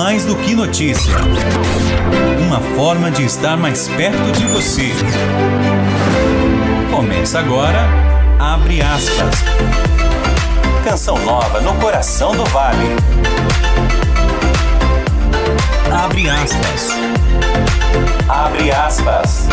mais do que notícia. Uma forma de estar mais perto de você. Começa agora, Abre Aspas. Canção nova no coração do Vale. Abre aspas. Abre aspas.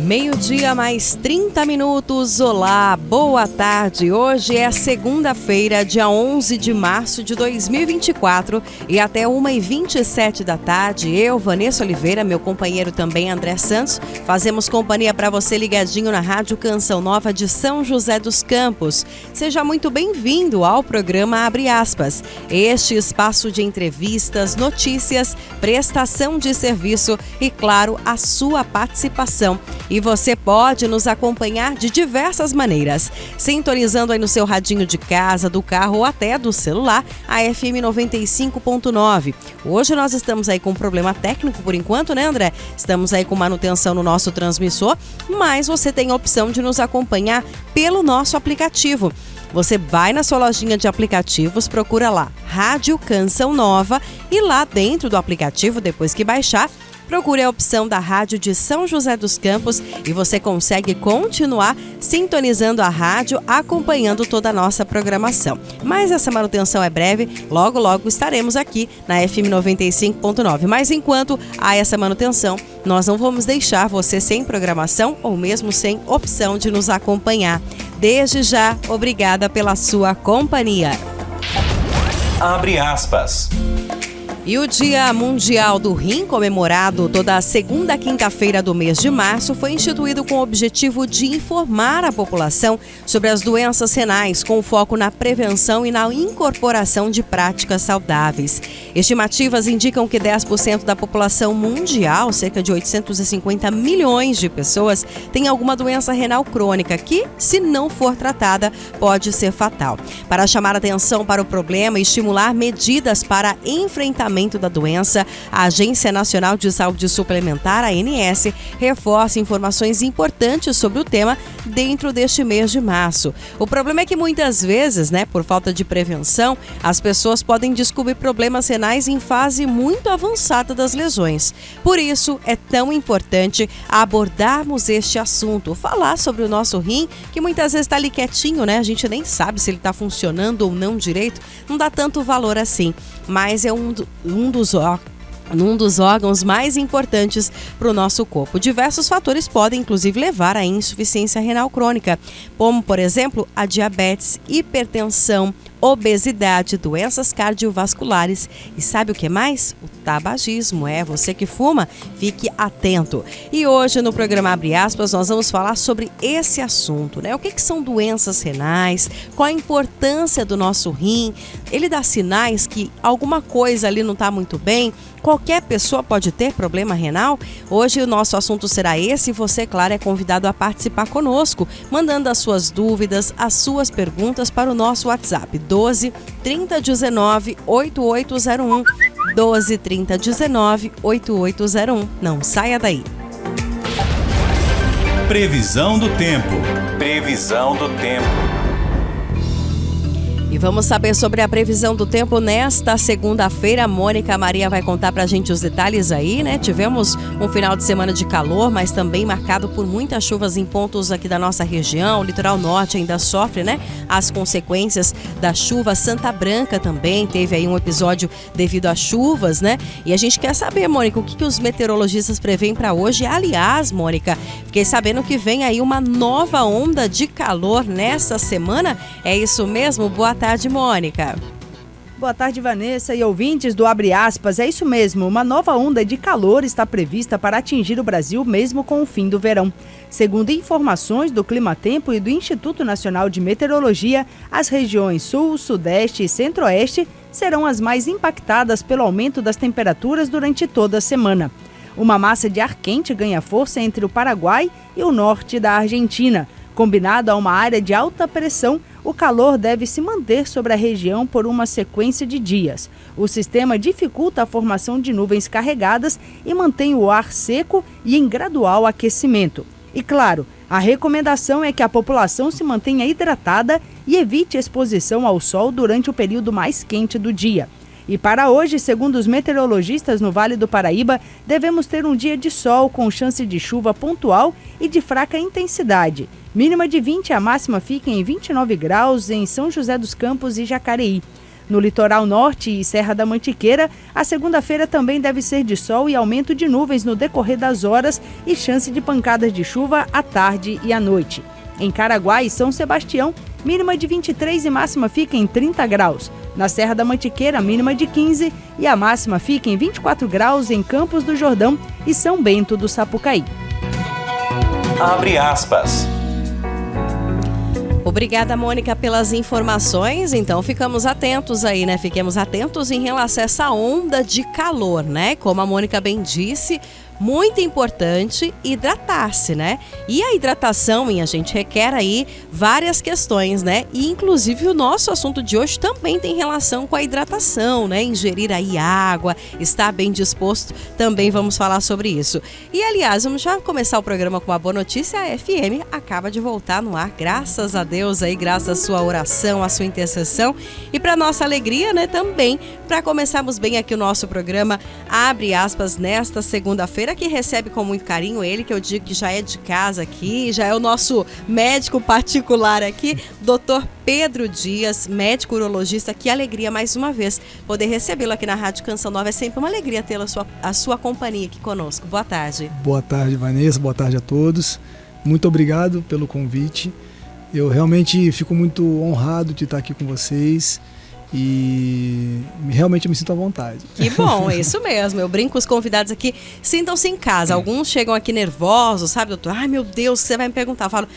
Meio-dia mais 30 minutos. Olá, boa tarde. Hoje é segunda-feira, dia 11 de março de 2024 e até 1h27 da tarde, eu, Vanessa Oliveira, meu companheiro também André Santos, fazemos companhia para você ligadinho na Rádio Canção Nova de São José dos Campos. Seja muito bem-vindo ao programa Abre Aspas. Este espaço de entrevistas, notícias, prestação de serviço e, claro, a sua participação. E você pode nos acompanhar de diversas maneiras, sintonizando aí no seu radinho de casa, do carro ou até do celular, a FM 95.9. Hoje nós estamos aí com um problema técnico por enquanto, né, André? Estamos aí com manutenção no nosso transmissor, mas você tem a opção de nos acompanhar pelo nosso aplicativo. Você vai na sua lojinha de aplicativos, procura lá Rádio Canção Nova e lá dentro do aplicativo, depois que baixar, procure a opção da Rádio de São José dos Campos e você consegue continuar sintonizando a rádio, acompanhando toda a nossa programação. Mas essa manutenção é breve, logo estaremos aqui na FM 95.9. Mas enquanto há essa manutenção, nós não vamos deixar você sem programação ou mesmo sem opção de nos acompanhar. Desde já, obrigada pela sua companhia. Abre aspas. E o Dia Mundial do Rim, comemorado toda a segunda quinta-feira do mês de março, foi instituído com o objetivo de informar a população sobre as doenças renais, com foco na prevenção e na incorporação de práticas saudáveis. Estimativas indicam que 10% da população mundial, cerca de 850 milhões de pessoas, tem alguma doença renal crônica que, se não for tratada, pode ser fatal. Para chamar atenção para o problema e estimular medidas para enfrentamento da doença, a Agência Nacional de Saúde Suplementar, a ANS, reforça informações importantes sobre o tema dentro deste mês de março. O problema é que muitas vezes, por falta de prevenção, as pessoas podem descobrir problemas renais em fase muito avançada das lesões. Por isso, é tão importante abordarmos este assunto, falar sobre o nosso rim, que muitas vezes está ali quietinho, A gente nem sabe se ele está funcionando ou não direito, não dá tanto valor assim, mas é um dos órgãos mais importantes para o nosso corpo. Diversos fatores podem, inclusive, levar à insuficiência renal crônica, como, por exemplo, a diabetes, hipertensão, obesidade, doenças cardiovasculares e sabe o que mais? O tabagismo. Você que fuma, fique atento. E hoje no programa Abre Aspas nós vamos falar sobre esse assunto, O que são doenças renais, qual a importância do nosso rim, ele dá sinais que alguma coisa ali não está muito bem, qualquer pessoa pode ter problema renal? Hoje o nosso assunto será esse e você, claro, é convidado a participar conosco, mandando as suas dúvidas, as suas perguntas para o nosso WhatsApp 12 3019 8801. 12 3019 8801. Não saia daí. Previsão do tempo. Previsão do tempo. E vamos saber sobre a previsão do tempo nesta segunda-feira. A Mônica Maria vai contar pra gente os detalhes aí, Tivemos um final de semana de calor, mas também marcado por muitas chuvas em pontos aqui da nossa região. O litoral norte ainda sofre, as consequências da chuva. Santa Branca também teve aí um episódio devido às chuvas, E a gente quer saber, Mônica, o que os meteorologistas preveem para hoje. Aliás, Mônica, fiquei sabendo que vem aí uma nova onda de calor nessa semana. É isso mesmo? Boa tarde, Mônica. Boa tarde, Vanessa e ouvintes do Abre Aspas. É isso mesmo, uma nova onda de calor está prevista para atingir o Brasil mesmo com o fim do verão. Segundo informações do Climatempo e do Instituto Nacional de Meteorologia, as regiões Sul, Sudeste e Centro-Oeste serão as mais impactadas pelo aumento das temperaturas durante toda a semana. Uma massa de ar quente ganha força entre o Paraguai e o norte da Argentina. Combinado a uma área de alta pressão, o calor deve se manter sobre a região por uma sequência de dias. O sistema dificulta a formação de nuvens carregadas e mantém o ar seco e em gradual aquecimento. E claro, a recomendação é que a população se mantenha hidratada e evite exposição ao sol durante o período mais quente do dia. E para hoje, segundo os meteorologistas no Vale do Paraíba, devemos ter um dia de sol com chance de chuva pontual e de fraca intensidade. Mínima de 20, a máxima fica em 29 graus em São José dos Campos e Jacareí. No litoral norte e Serra da Mantiqueira, a segunda-feira também deve ser de sol e aumento de nuvens no decorrer das horas e chance de pancadas de chuva à tarde e à noite. Em Caraguá e São Sebastião, mínima de 23 e máxima fica em 30 graus. Na Serra da Mantiqueira, mínima de 15 e a máxima fica em 24 graus em Campos do Jordão e São Bento do Sapucaí. Abre aspas. Obrigada, Mônica, pelas informações. Então, ficamos atentos aí, né? Fiquemos atentos em relação a essa onda de calor, né? Como a Mônica bem disse, muito importante hidratar-se, né? E a hidratação, minha gente, requer aí várias questões, né? E inclusive o nosso assunto de hoje também tem relação com a hidratação, né? Ingerir aí água, estar bem disposto, também vamos falar sobre isso. E aliás, vamos já começar o programa com uma boa notícia: a FM acaba de voltar no ar, graças a Deus aí, graças à sua oração, à sua intercessão e para nossa alegria, né? Também para começarmos bem aqui o nosso programa Abre Aspas nesta segunda-feira, que recebe com muito carinho ele, que eu digo que já é de casa aqui, já é o nosso médico particular aqui, Dr. Pedro Dias, médico urologista. Que alegria mais uma vez poder recebê-lo aqui na Rádio Canção Nova. É sempre uma alegria tê-lo a sua companhia aqui conosco. Boa tarde. Boa tarde, Vanessa. Boa tarde a todos. Muito obrigado pelo convite. Eu realmente fico muito honrado de estar aqui com vocês. E realmente me sinto à vontade. Que bom, é isso mesmo. Eu brinco com os convidados aqui, sintam-se em casa. Alguns chegam aqui nervosos, sabe, doutor? Ai, meu Deus, você vai me perguntar. Eu falo,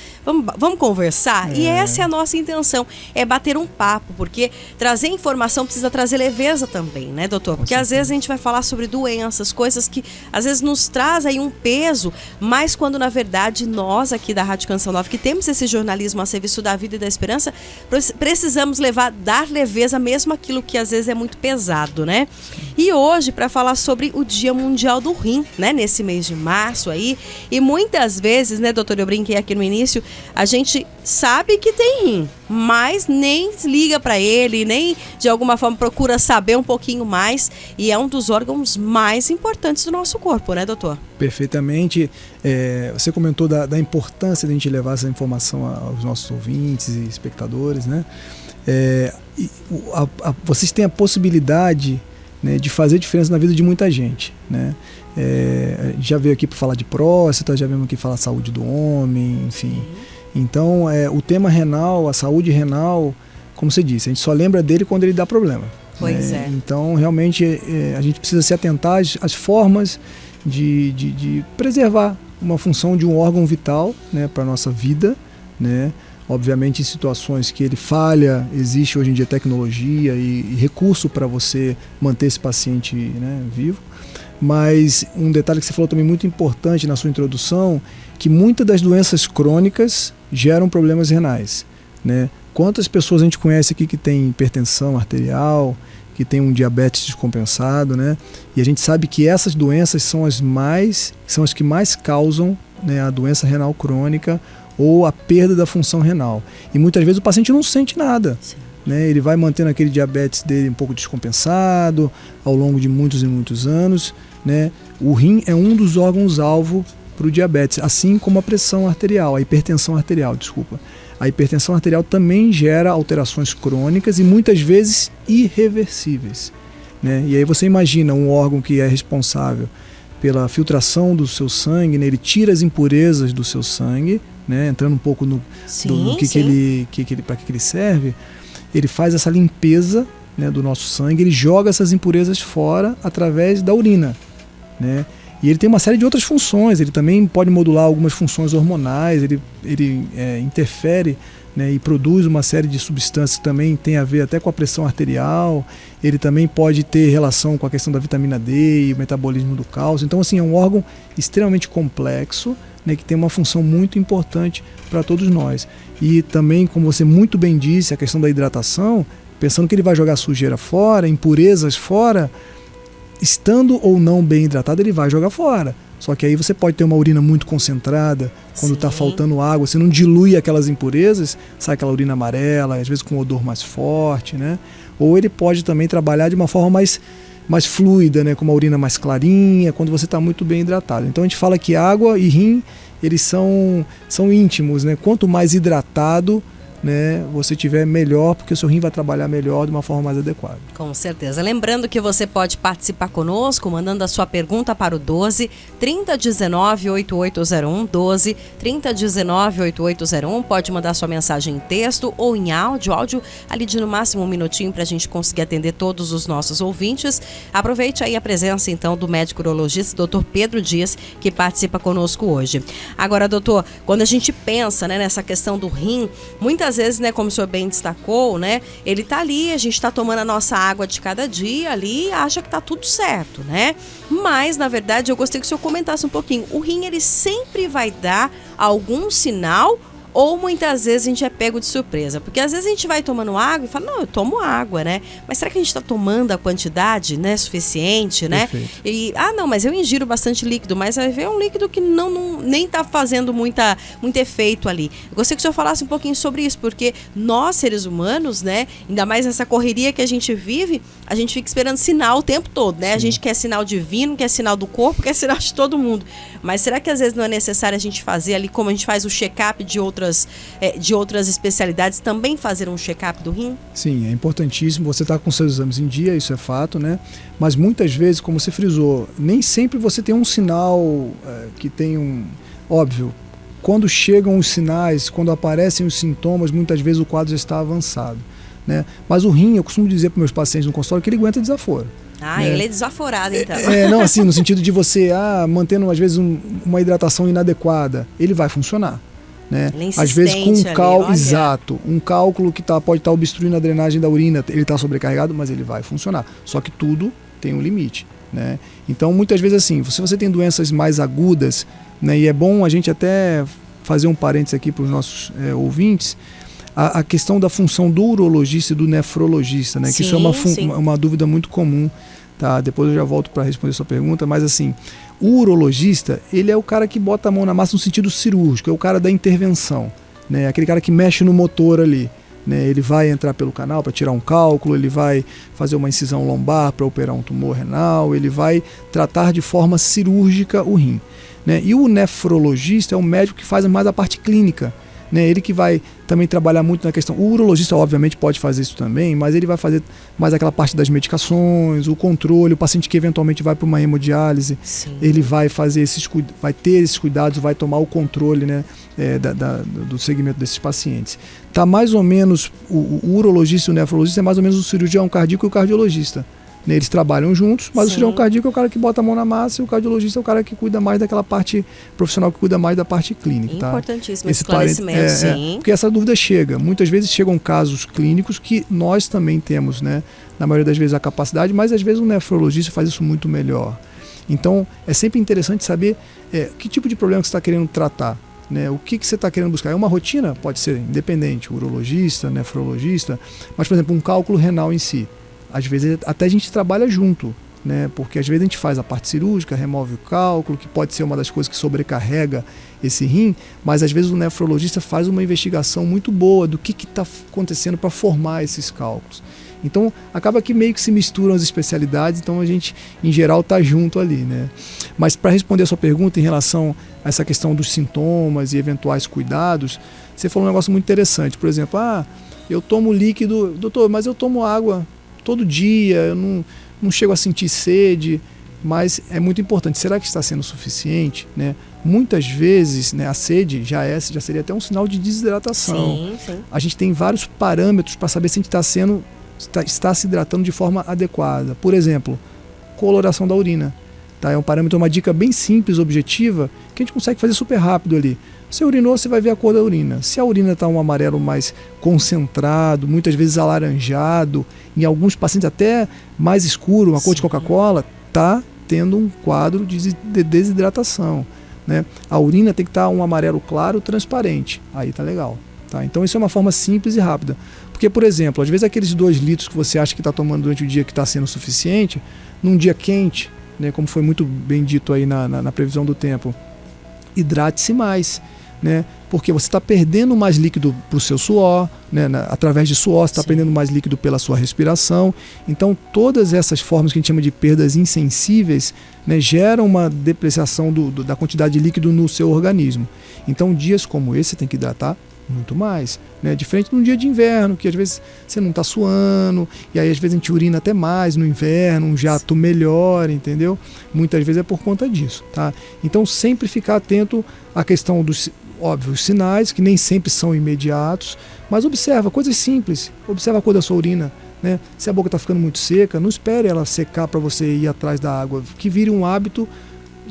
vamos conversar? E essa é a nossa intenção, é bater um papo, porque trazer informação precisa trazer leveza também, né, doutor? Porque às vezes a gente vai falar sobre doenças, coisas que às vezes nos traz aí um peso, mas quando na verdade nós aqui da Rádio Canção Nova, que temos esse jornalismo a serviço da vida e da esperança, precisamos dar leveza mesmo aquilo que às vezes é muito pesado, né? E hoje, para falar sobre o Dia Mundial do Rim, né? Nesse mês de março aí, e muitas vezes, né, doutor, eu brinquei aqui no início, a gente sabe que tem rim, mas nem liga para ele, nem de alguma forma procura saber um pouquinho mais, e é um dos órgãos mais importantes do nosso corpo, né, doutor? Perfeitamente. Você comentou da importância de a gente levar essa informação aos nossos ouvintes e espectadores, né? Vocês têm a possibilidade, né, de fazer diferença na vida de muita gente, né? A gente já veio aqui para falar de próstata, já viemos aqui falar de saúde do homem, enfim. Então, o tema renal, a saúde renal, como você disse, a gente só lembra dele quando ele dá problema. Pois é. Então, realmente, a gente precisa se atentar às formas de preservar uma função de um órgão vital, né, para a nossa vida, né? Obviamente, em situações que ele falha, existe hoje em dia tecnologia e recurso para você manter esse paciente, né, vivo. Mas um detalhe que você falou também muito importante na sua introdução, que muitas das doenças crônicas geram problemas renais, né? Quantas pessoas a gente conhece aqui que tem hipertensão arterial, que tem um diabetes descompensado, né? E a gente sabe que essas doenças são as que mais causam, né, a doença renal crônica ou a perda da função renal. E muitas vezes o paciente não sente nada, né? Ele vai mantendo aquele diabetes dele um pouco descompensado ao longo de muitos e muitos anos, né? O rim é um dos órgãos-alvo para o diabetes, assim como a pressão arterial, a hipertensão arterial, desculpa. A hipertensão arterial também gera alterações crônicas e muitas vezes irreversíveis, né? E aí você imagina um órgão que é responsável pela filtração do seu sangue, né? Ele tira as impurezas do seu sangue, né? Entrando um pouco no para que ele serve. Ele faz essa limpeza, né, do nosso sangue, ele joga essas impurezas fora através da urina, né? E ele tem uma série de outras funções, ele também pode modular algumas funções hormonais, ele interfere, né, e produz uma série de substâncias que também tem a ver até com a pressão arterial, ele também pode ter relação com a questão da vitamina D e o metabolismo do cálcio. Então, assim, é um órgão extremamente complexo, né, que tem uma função muito importante para todos nós. E também, como você muito bem disse, a questão da hidratação, pensando que ele vai jogar sujeira fora, impurezas fora, estando ou não bem hidratado, ele vai jogar fora. Só que aí você pode ter uma urina muito concentrada, quando está faltando água, você não dilui aquelas impurezas, sai aquela urina amarela, às vezes com um odor mais forte, né? Ou ele pode também trabalhar de uma forma mais fluida, né? Com uma urina mais clarinha, quando você está muito bem hidratado. Então a gente fala que água e rim, eles são íntimos, né? Quanto mais hidratado, né, você tiver, melhor, porque o seu rim vai trabalhar melhor de uma forma mais adequada. Com certeza. Lembrando que você pode participar conosco, mandando a sua pergunta para o 12 3019 8801, 12 3019 8801. Pode mandar sua mensagem em texto ou em áudio ali de no máximo 1 minutinho para a gente conseguir atender todos os nossos ouvintes. Aproveite aí a presença então do médico urologista, Dr. Pedro Dias, que participa conosco hoje. Agora, doutor, quando a gente pensa, né, nessa questão do rim, muitas vezes, né, como o senhor bem destacou, né, ele tá ali, a gente tá tomando a nossa água de cada dia ali e acha que tá tudo certo, né? Mas, na verdade, eu gostaria que o senhor comentasse um pouquinho. O rim, ele sempre vai dar algum sinal ou muitas vezes a gente é pego de surpresa? Porque às vezes a gente vai tomando água e fala, não, eu tomo água, né? Mas será que a gente está tomando a quantidade, né, suficiente, né? Perfeito. E, não, mas eu ingiro bastante líquido, mas vai ver um líquido que nem está fazendo muito efeito ali. Eu gostaria que o senhor falasse um pouquinho sobre isso, porque nós, seres humanos, né, ainda mais nessa correria que a gente vive, a gente fica esperando sinal o tempo todo, né? A gente quer sinal divino, quer sinal do corpo, quer sinal de todo mundo. Mas será que às vezes não é necessário a gente fazer ali, como a gente faz o check-up de outras especialidades, também fazer um check-up do rim? Sim, é importantíssimo. Você está com seus exames em dia, isso é fato, né? Mas muitas vezes, como você frisou, nem sempre você tem um sinal que tem um... Óbvio, quando chegam os sinais, quando aparecem os sintomas, muitas vezes o quadro já está avançado, né? Mas o rim, eu costumo dizer para meus pacientes no consultório que ele aguenta desaforo. Né? Ele é desaforado, então. Não, assim, no sentido de você, mantendo às vezes uma hidratação inadequada, ele vai funcionar. Né? Às vezes com um cálculo exato, um cálculo que pode estar obstruindo a drenagem da urina, ele está sobrecarregado, mas ele vai funcionar. Só que tudo tem um limite, né? Então, muitas vezes assim, se você tem doenças mais agudas, né, e é bom a gente até fazer um parênteses aqui para os nossos ouvintes, a questão da função do urologista e do nefrologista, né? Que isso é uma dúvida muito comum, tá? Depois eu já volto para responder a sua pergunta, mas assim, o urologista, ele é o cara que bota a mão na massa no sentido cirúrgico, é o cara da intervenção, né? Aquele cara que mexe no motor ali, né? Ele vai entrar pelo canal para tirar um cálculo, ele vai fazer uma incisão lombar para operar um tumor renal, ele vai tratar de forma cirúrgica o rim, né? E o nefrologista é o médico que faz mais a parte clínica, né? Ele que vai também trabalhar muito na questão. O urologista obviamente pode fazer isso também, mas ele vai fazer mais aquela parte das medicações, o controle, o paciente que eventualmente vai para uma hemodiálise, ele vai fazer vai ter esses cuidados, vai tomar o controle, né, do segmento desses pacientes. Tá mais ou menos, o urologista e o nefrologista é mais ou menos o cirurgião cardíaco e o cardiologista. Eles trabalham juntos, mas o cirurgião cardíaco é o cara que bota a mão na massa e o cardiologista é o cara que cuida mais daquela parte profissional, que cuida mais da parte clínica. Importantíssimo esse esclarecimento, sim. Porque essa dúvida chega. Muitas vezes chegam casos clínicos que nós também temos, né, na maioria das vezes, a capacidade, mas às vezes o nefrologista faz isso muito melhor. Então, é sempre interessante saber que tipo de problema que você está querendo tratar. Né, o que você está querendo buscar? É uma rotina? Pode ser independente, urologista, nefrologista, mas, por exemplo, um cálculo renal em si. Às vezes até a gente trabalha junto, né? Porque às vezes a gente faz a parte cirúrgica, remove o cálculo, que pode ser uma das coisas que sobrecarrega esse rim, mas às vezes o nefrologista faz uma investigação muito boa do que está acontecendo para formar esses cálculos. Então acaba que meio que se misturam as especialidades, então a gente em geral está junto ali, né? Mas para responder a sua pergunta em relação a essa questão dos sintomas e eventuais cuidados, você falou um negócio muito interessante. Por exemplo, eu tomo líquido, doutor, mas eu tomo água todo dia, eu não chego a sentir sede, mas é muito importante. Será que está sendo suficiente? Né? Muitas vezes, né, a sede já seria até um sinal de desidratação. Sim. A gente tem vários parâmetros para saber se a gente está se hidratando de forma adequada. Por exemplo, coloração da urina. Tá? É um parâmetro, uma dica bem simples, objetiva, que a gente consegue fazer super rápido ali. Você urinou, você vai ver a cor da urina. Se a urina está um amarelo mais concentrado, muitas vezes alaranjado, em alguns pacientes até mais escuro, uma cor de Coca-Cola, está tendo um quadro de desidratação. né? A urina tem que estar um amarelo claro, transparente. Aí tá legal. Tá? Então isso é uma forma simples e rápida. Porque, por exemplo, às vezes aqueles 2 litros que você acha que está tomando durante o dia que está sendo suficiente, num dia quente, né, como foi muito bem dito aí na previsão do tempo, hidrate-se mais, né? Porque você está perdendo mais líquido para o seu suor, né? Através de suor, você está perdendo mais líquido pela sua respiração. Então, todas essas formas que a gente chama de perdas insensíveis, né, geram uma depreciação da quantidade de líquido no seu organismo. Então, dias como esse, você tem que hidratar muito mais, né? Diferente de um dia de inverno, que às vezes você não está suando, e aí às vezes a gente urina até mais no inverno, um jato melhor, entendeu? Muitas vezes é por conta disso, tá? Então sempre ficar atento à questão dos óbvios sinais, que nem sempre são imediatos, mas observa coisas simples, observa a cor da sua urina, né? Se a boca está ficando muito seca, não espere ela secar para você ir atrás da água, que vire um hábito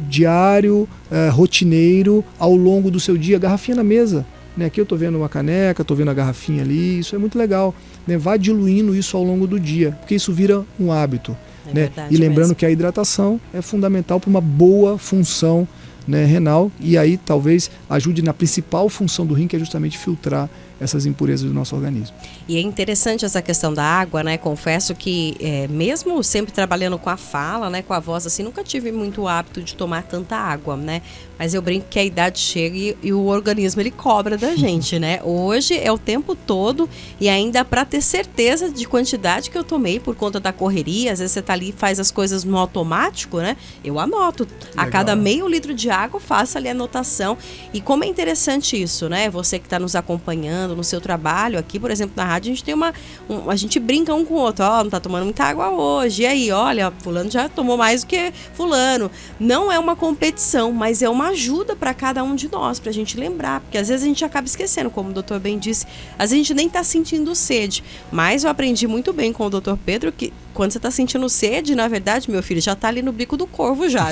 diário, rotineiro, ao longo do seu dia, garrafinha na mesa. Aqui eu estou vendo uma caneca, estou vendo a garrafinha ali, isso é muito legal, né? Vai diluindo isso ao longo do dia, porque isso vira um hábito, né? E lembrando mesmo que a hidratação é fundamental para uma boa função, né, renal, e aí talvez ajude na principal função do rim, que é justamente filtrar essas impurezas do nosso organismo. E é interessante essa questão da água, né? Confesso que mesmo sempre trabalhando com a fala, né, com a voz, assim, nunca tive muito hábito de tomar tanta água, né? Mas eu brinco que a idade chega e o organismo ele cobra da gente, né? Hoje é o tempo todo e ainda para ter certeza de quantidade que eu tomei por conta da correria, às vezes você tá ali e faz as coisas no automático, né? Eu anoto. Legal. A cada meio litro de água eu faço ali a anotação. E como é interessante isso, né? Você que está nos acompanhando no seu trabalho aqui, por exemplo, na rádio, a gente tem a gente brinca um com o outro, ó, não tá tomando muita água hoje, e aí, olha, fulano já tomou mais do que fulano. Não é uma competição, mas é uma ajuda para cada um de nós, pra gente lembrar, porque às vezes a gente acaba esquecendo, como o doutor bem disse, às vezes a gente nem tá sentindo sede, mas eu aprendi muito bem com o doutor Pedro que quando você tá sentindo sede, na verdade, meu filho, já tá ali no bico do corvo já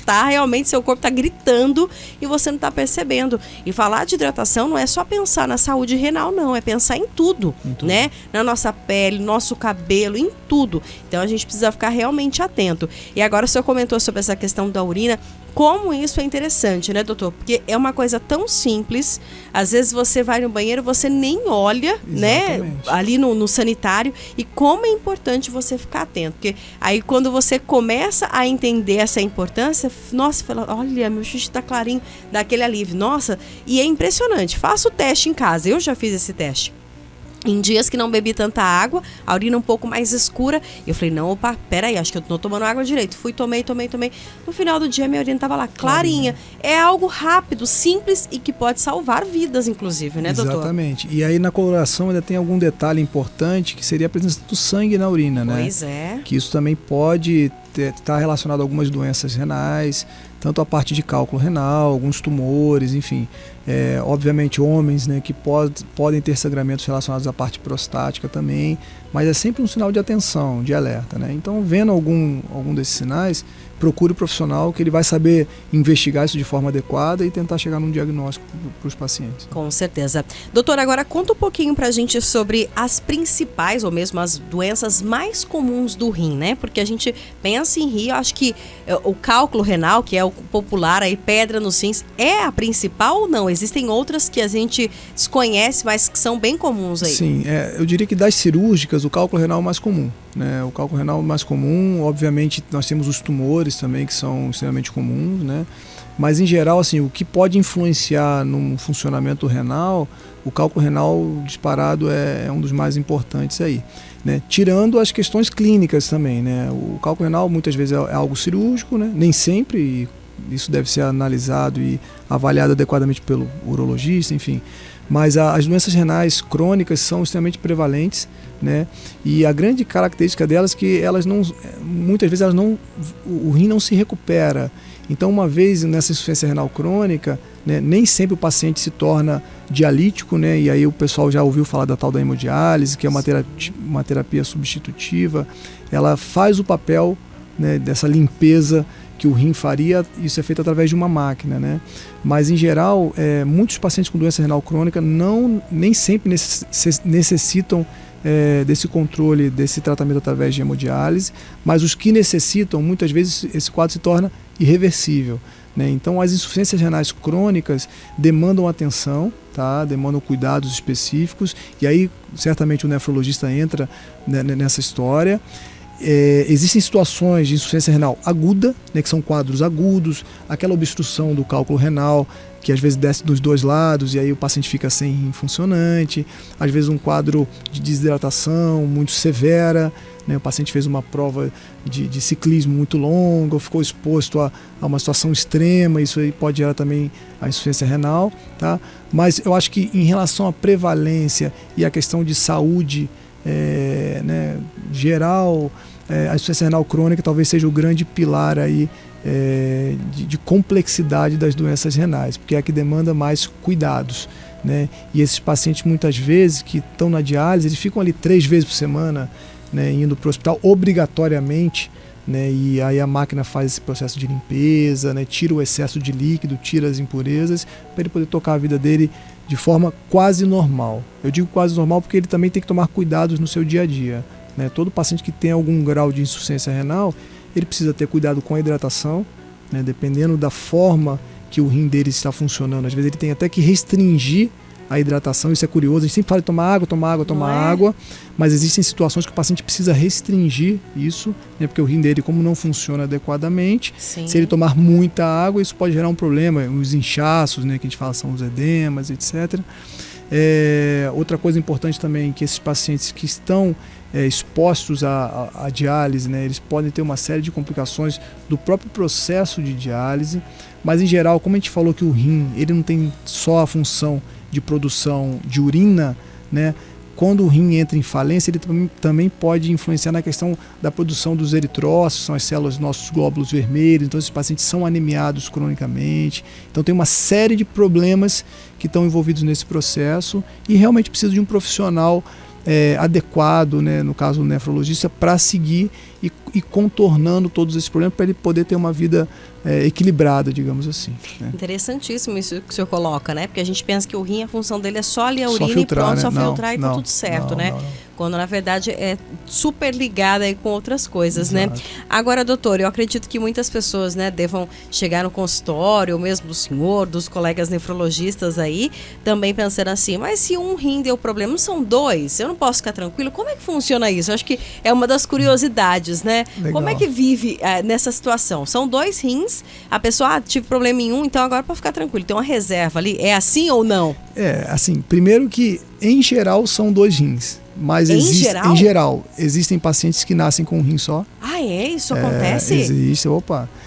tá realmente, seu corpo tá gritando e você não tá percebendo. E falar de hidratação não é só pensar na saúde renal, não, é pensar em tudo, né? Na nossa pele, nosso cabelo, em tudo. Então a gente precisa ficar realmente atento. E agora o senhor comentou sobre essa questão da urina, como isso é interessante, né, doutor? Porque é uma coisa tão simples, às vezes você vai no banheiro, você nem olha, exatamente, né, ali no sanitário, e como é importante você ficar atento, porque aí quando você começa a entender essa importância, nossa, fala, olha, meu xixi tá clarinho, dá aquele alívio, nossa, e é impressionante, faça o teste em casa, eu já fiz esse teste. Em dias que não bebi tanta água, a urina um pouco mais escura, eu falei, não, opa, peraí, acho que eu não tô tomando água direito. Fui, tomei. No final do dia, minha urina tava lá, clarinha. É algo rápido, simples e que pode salvar vidas, inclusive, né, doutor? Exatamente. E aí na coloração ainda tem algum detalhe importante, que seria a presença do sangue na urina, né? Pois é. Que isso também pode estar relacionado a algumas doenças renais, tanto a parte de cálculo renal, alguns tumores, enfim. Obviamente homens, né, que podem ter sangramentos relacionados à parte prostática também, mas é sempre um sinal de atenção, de alerta, né? Então, vendo algum desses sinais, procure o profissional que ele vai saber investigar isso de forma adequada e tentar chegar num diagnóstico para os pacientes. Com certeza. Doutor, agora conta um pouquinho pra gente sobre as principais ou mesmo as doenças mais comuns do rim, né? Porque a gente pensa em rim, eu acho que o cálculo renal, que é o popular, aí pedra nos rins, é a principal ou não? Existem outras que a gente desconhece, mas que são bem comuns aí. Sim, eu diria que das cirúrgicas, o cálculo renal é o mais comum, né? O cálculo renal é o mais comum, obviamente nós temos os tumores também, que são extremamente comuns, né? Mas em geral, assim, o que pode influenciar no funcionamento renal, o cálculo renal disparado é um dos mais importantes aí, né? Tirando as questões clínicas também, né? O cálculo renal muitas vezes é algo cirúrgico, né? Nem sempre, e isso deve ser analisado e avaliado adequadamente pelo urologista, enfim. Mas as doenças renais crônicas são extremamente prevalentes, né? E a grande característica delas é que muitas vezes o rim não se recupera. Então, uma vez nessa insuficiência renal crônica, né, nem sempre o paciente se torna dialítico, né? E aí o pessoal já ouviu falar da tal da hemodiálise, que é uma terapia substitutiva. Ela faz o papel, né, dessa limpeza que o rim faria, isso é feito através de uma máquina, né? Mas em geral, muitos pacientes com doença renal crônica nem sempre necessitam desse controle, desse tratamento através de hemodiálise, mas os que necessitam, muitas vezes esse quadro se torna irreversível, né? Então as insuficiências renais crônicas demandam atenção, tá? Demandam cuidados específicos, e aí certamente o nefrologista entra, né, nessa história. Existem situações de insuficiência renal aguda, né, que são quadros agudos, aquela obstrução do cálculo renal, que às vezes desce dos dois lados e aí o paciente fica sem rim funcionante, às vezes um quadro de desidratação muito severa, né, o paciente fez uma prova de ciclismo muito longa, ficou exposto a uma situação extrema, isso aí pode gerar também a insuficiência renal, tá? Mas eu acho que em relação à prevalência e à questão de saúde, né, geral, a insuficiência renal crônica talvez seja o grande pilar aí, de complexidade das doenças renais, porque é a que demanda mais cuidados, né? E esses pacientes muitas vezes que estão na diálise, eles ficam ali 3 vezes por semana, né, indo para o hospital obrigatoriamente, né, e aí a máquina faz esse processo de limpeza, né, tira o excesso de líquido, tira as impurezas, para ele poder tocar a vida dele de forma quase normal. Eu digo quase normal porque ele também tem que tomar cuidados no seu dia a dia, né? Todo paciente que tem algum grau de insuficiência renal, ele precisa ter cuidado com a hidratação, né, dependendo da forma que o rim dele está funcionando. Às vezes ele tem até que restringir a hidratação, isso é curioso. A gente sempre fala de tomar água, mas existem situações que o paciente precisa restringir isso, né, porque o rim dele, como não funciona adequadamente, Sim. se ele tomar muita água, isso pode gerar um problema, os inchaços, né, que a gente fala são os edemas, etc. Outra coisa importante também, que esses pacientes que estão expostos à diálise, né, eles podem ter uma série de complicações do próprio processo de diálise, mas em geral, como a gente falou que o rim ele não tem só a função de produção de urina, né, quando o rim entra em falência, ele também pode influenciar na questão da produção dos eritrócitos, são as células dos nossos glóbulos vermelhos, então esses pacientes são anemiados cronicamente, então tem uma série de problemas que estão envolvidos nesse processo e realmente precisa de um profissional adequado, né, no caso o nefrologista, para seguir e contornando todos esses problemas para ele poder ter uma vida equilibrada, digamos assim, né? Interessantíssimo isso que o senhor coloca, né? Porque a gente pensa que o rim, a função dele é só ali a urina filtrar, e pronto, né? só Não, filtrar e tá tudo certo, né? Não. Quando na verdade é super ligada aí com outras coisas, Exato. né? Agora, doutor, eu acredito que muitas pessoas, né, devam chegar no consultório, ou mesmo do senhor, dos colegas nefrologistas aí, também pensando assim, mas se um rim deu problema, não são 2, eu não posso ficar tranquilo? Como é que funciona isso? Eu acho que é uma das curiosidades, né? Legal. Como é que vive nessa situação? São 2 rins, a pessoa, tive problema em um, então agora para ficar tranquilo, tem uma reserva ali, é assim ou não? Assim, primeiro que em geral são 2 rins, mas em geral existem pacientes que nascem com um rim só. Ah, isso acontece? Existe,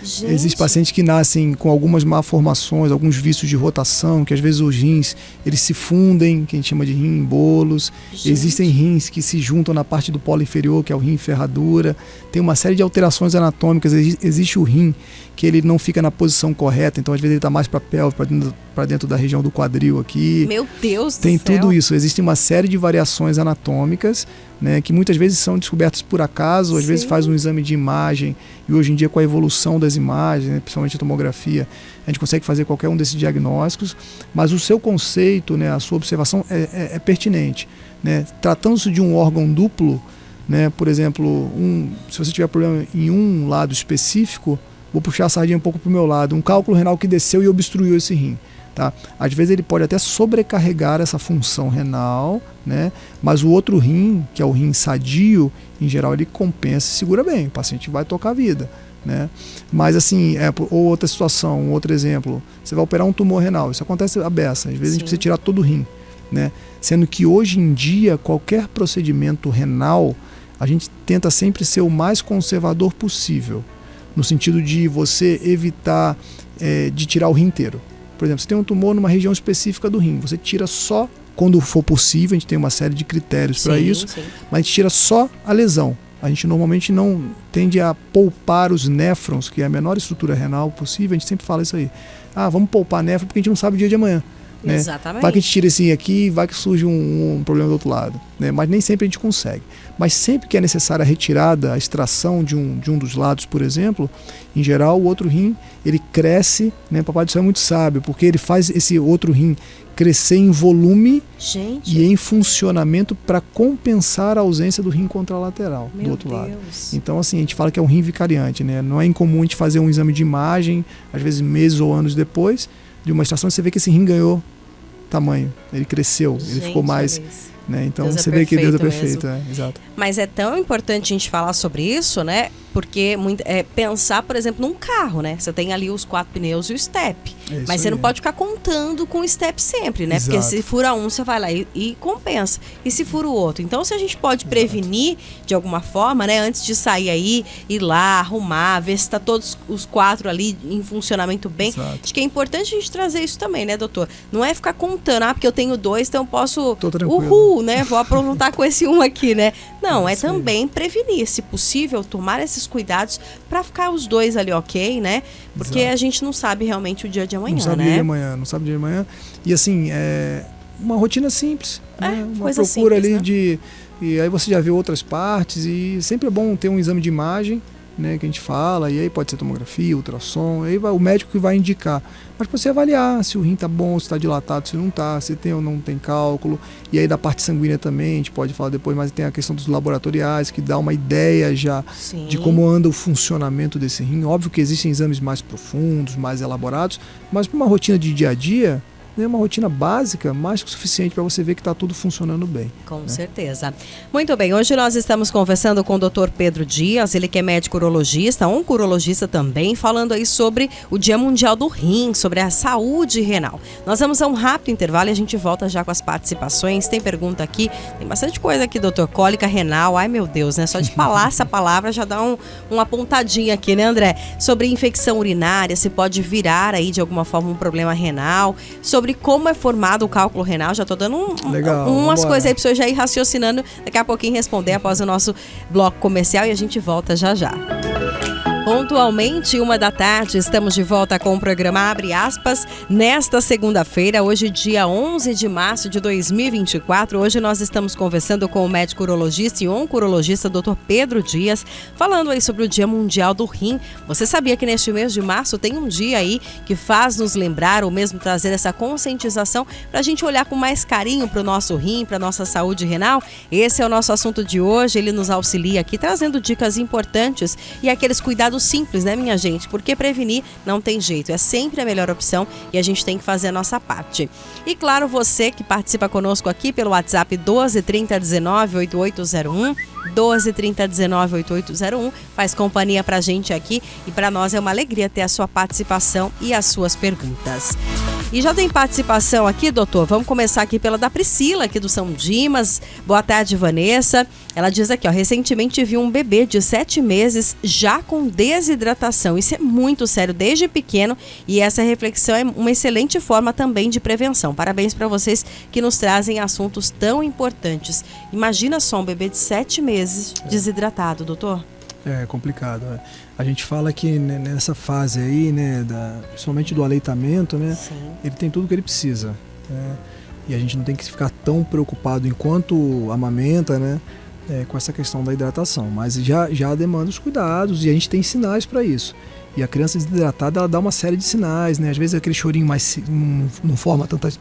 Gente. Existem pacientes que nascem com algumas malformações, alguns vícios de rotação, que às vezes os rins eles se fundem, que a gente chama de rim em bolos. Gente. Existem rins que se juntam na parte do polo inferior, que é o rim em ferradura. Tem uma série de alterações anatômicas. Existe o rim que ele não fica na posição correta, então às vezes ele está mais para a pelve, para dentro da região do quadril aqui. Meu Deus do céu. Tem tudo isso. Existe uma série de variações anatômicas, né, que muitas vezes são descobertas por acaso, às vezes faz um exame de imagem, e hoje em dia com a evolução das imagens, né, principalmente a tomografia, a gente consegue fazer qualquer um desses diagnósticos, mas o seu conceito, né, a sua observação é pertinente, né? Tratando-se de um órgão duplo, né, por exemplo, se você tiver problema em um lado específico, vou puxar a sardinha um pouco para o meu lado, um cálculo renal que desceu e obstruiu esse rim. Tá? Às vezes ele pode até sobrecarregar essa função renal, né? Mas o outro rim, que é o rim sadio, em geral ele compensa e segura bem, o paciente vai tocar a vida, né? Mas assim, ou outra situação, um outro exemplo, você vai operar um tumor renal, isso acontece à beça, às vezes a gente precisa tirar todo o rim, né? Sendo que hoje em dia qualquer procedimento renal, a gente tenta sempre ser o mais conservador possível, no sentido de você evitar de tirar o rim inteiro. Por exemplo, você tem um tumor numa região específica do rim, você tira só, quando for possível, a gente tem uma série de critérios para isso, mas a gente tira só a lesão. A gente normalmente não tende a poupar os néfrons, que é a menor estrutura renal possível, a gente sempre fala isso aí. Vamos poupar néfron porque a gente não sabe o dia de amanhã. né? Exatamente. Vai que a gente tira esse rim aqui, vai que surge um problema do outro lado, né? Mas nem sempre a gente consegue. Mas sempre que é necessária a retirada, a extração de um dos lados, por exemplo, em geral o outro rim, ele cresce, né? Papai do Céu é muito sábio, porque ele faz esse outro rim crescer em volume e em funcionamento para compensar a ausência do rim contralateral do outro lado. Então, assim, a gente fala que é um rim vicariante, né? Não é incomum a gente fazer um exame de imagem, às vezes meses ou anos depois de uma extração, você vê que esse rim ganhou tamanho, ele cresceu, ele ficou mais... Né? Então Deus você é vê que Deus é perfeito perfeito, exato. Mas é tão importante a gente falar sobre isso, né? Porque pensar, por exemplo, num carro, né? Você tem ali os 4 pneus e o step. Mas você não pode ficar contando com o step sempre, né? Exato. Porque se fura um, você vai lá e compensa. E se fura o outro? Então, se a gente pode prevenir de alguma forma, né? Antes de sair aí, ir lá, arrumar, ver se está todos os 4 ali em funcionamento bem. Exato. Acho que é importante a gente trazer isso também, né, doutor? Não é ficar contando, porque eu tenho 2, então eu posso... Tô tranquilo. Uhul, né? Vou aproveitar com esse um aqui, né? Não, é também prevenir, se possível, tomar esses cuidados para ficar os 2 ali ok, né? Porque a gente não sabe realmente o dia de amanhã, não sabe né? o dia de amanhã, não sabe o dia de amanhã. E assim, uma rotina simples, né? Uma coisa procura simples, ali né? de... E aí você já vê outras partes e sempre é bom ter um exame de imagem, né, que a gente fala, e aí pode ser tomografia, ultrassom, aí o médico que vai indicar. Mas para você avaliar se o rim está bom, se está dilatado, se não está, se tem ou não tem cálculo. E aí da parte sanguínea também, a gente pode falar depois, mas tem a questão dos laboratoriais, que dá uma ideia já de como anda o funcionamento desse rim. Óbvio que existem exames mais profundos, mais elaborados, mas para uma rotina de dia a dia, né, uma rotina básica, mais que o suficiente para você ver que está tudo funcionando bem. Com certeza. Muito bem, hoje nós estamos conversando com o Dr. Pedro Dias, ele que é médico urologista, oncologista também, falando aí sobre o Dia Mundial do Rim, sobre a saúde renal. Nós vamos a um rápido intervalo e a gente volta já com as participações. Tem pergunta aqui, tem bastante coisa aqui, doutor. Cólica renal, ai meu Deus, né? Só de falar essa palavra já dá uma pontadinha aqui, né, André? Sobre infecção urinária, se pode virar aí de alguma forma um problema renal, sobre como é formado o cálculo renal. Já estou dando umas coisas aí para você já ir raciocinando, daqui a pouquinho responder após o nosso bloco comercial e a gente volta já já. Pontualmente, 13h, estamos de volta com o programa Abre Aspas, nesta segunda-feira, hoje dia 11 de março de 2024. Hoje nós estamos conversando com o médico urologista e oncologista Dr. Pedro Dias, falando aí sobre o Dia Mundial do Rim. Você sabia que neste mês de março tem um dia aí que faz nos lembrar ou mesmo trazer essa conscientização para a gente olhar com mais carinho para o nosso rim, para a nossa saúde renal? Esse é o nosso assunto de hoje, ele nos auxilia aqui trazendo dicas importantes e aqueles cuidados simples, né, minha gente? Porque prevenir não tem jeito, é sempre a melhor opção e a gente tem que fazer a nossa parte. E claro, você que participa conosco aqui pelo WhatsApp 12 30 19 8801, 12 30 19 8801, faz companhia pra gente aqui e pra nós é uma alegria ter a sua participação e as suas perguntas. E já tem participação aqui, doutor. Vamos começar aqui pela da Priscila, aqui do São Dimas. Boa tarde, Vanessa. Ela diz aqui, recentemente vi um bebê de 7 meses já com desidratação. Isso é muito sério desde pequeno e essa reflexão é uma excelente forma também de prevenção. Parabéns para vocês que nos trazem assuntos tão importantes. Imagina só um bebê de 7 meses desidratado, doutor. É complicado, né? A gente fala que nessa fase aí, né, principalmente do aleitamento, né, ele tem tudo que ele precisa, né? E a gente não tem que ficar tão preocupado enquanto amamenta, né, com essa questão da hidratação, mas já demanda os cuidados e a gente tem sinais para isso. E a criança desidratada, ela dá uma série de sinais, né? Às vezes aquele chorinho mais não forma tantas,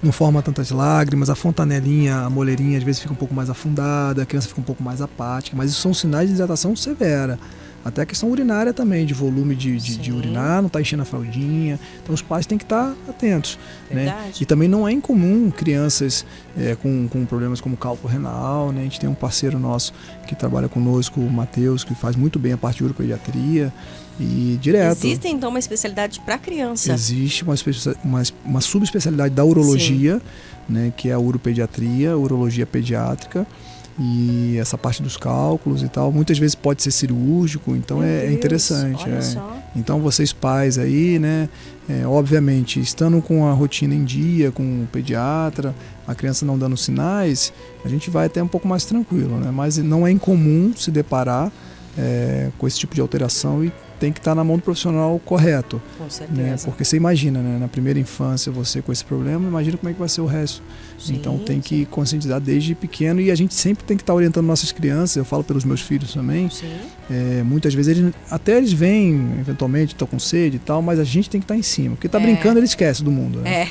não forma tantas lágrimas, a fontanelinha, a moleirinha às vezes fica um pouco mais afundada, a criança fica um pouco mais apática, mas isso são sinais de desidratação severa. Até a questão urinária também, de volume de urinar, não está enchendo a fraldinha. Então os pais têm que estar atentos. Né? E também não é incomum crianças com problemas como cálculo renal. Né? A gente tem um parceiro nosso que trabalha conosco, o Matheus, que faz muito bem a parte de uropediatria. E direto. Existe então uma especialidade para criança? Existe uma subespecialidade da urologia, né, que é a uropediatria, urologia pediátrica. E essa parte dos cálculos e tal, muitas vezes pode ser cirúrgico, então é interessante. Olha só. Então vocês pais aí, né, obviamente, estando com a rotina em dia, com o pediatra, a criança não dando sinais, a gente vai até um pouco mais tranquilo, né? Mas não é incomum se deparar com esse tipo de alteração e tem que estar na mão do profissional correto. Com certeza. Né? Porque você imagina, né? Na primeira infância você com esse problema, imagina como é que vai ser o resto. Sim, então tem que conscientizar desde pequeno e a gente sempre tem que estar orientando nossas crianças, eu falo pelos meus filhos também. Muitas vezes eles vêm, eventualmente estão com sede e tal, mas a gente tem que estar em cima, porque tá brincando, ele esquece do mundo, né?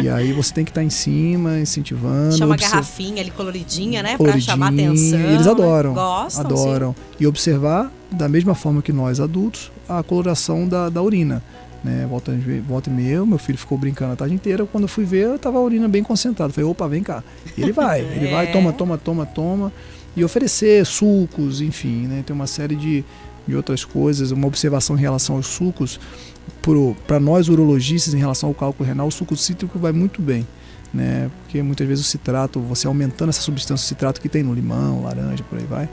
E aí você tem que estar em cima, incentivando. Chama a garrafinha ali coloridinha, né? Coloridinha, pra chamar atenção. Eles adoram. Né? Gostam, adoram. Sim. E observar, da mesma forma que nós adultos, a coloração da urina. Né? Volta e meia, meu filho ficou brincando a tarde inteira. Quando eu fui ver, eu tava a urina bem concentrada. Falei, opa, vem cá. E ele vai, toma. E oferecer sucos, enfim, né? Tem uma série de outras coisas. Uma observação em relação aos sucos. Para nós urologistas, em relação ao cálculo renal, o suco cítrico vai muito bem. Né? Porque muitas vezes o citrato, você aumentando essa substância, o citrato que tem no limão, laranja, por aí vai,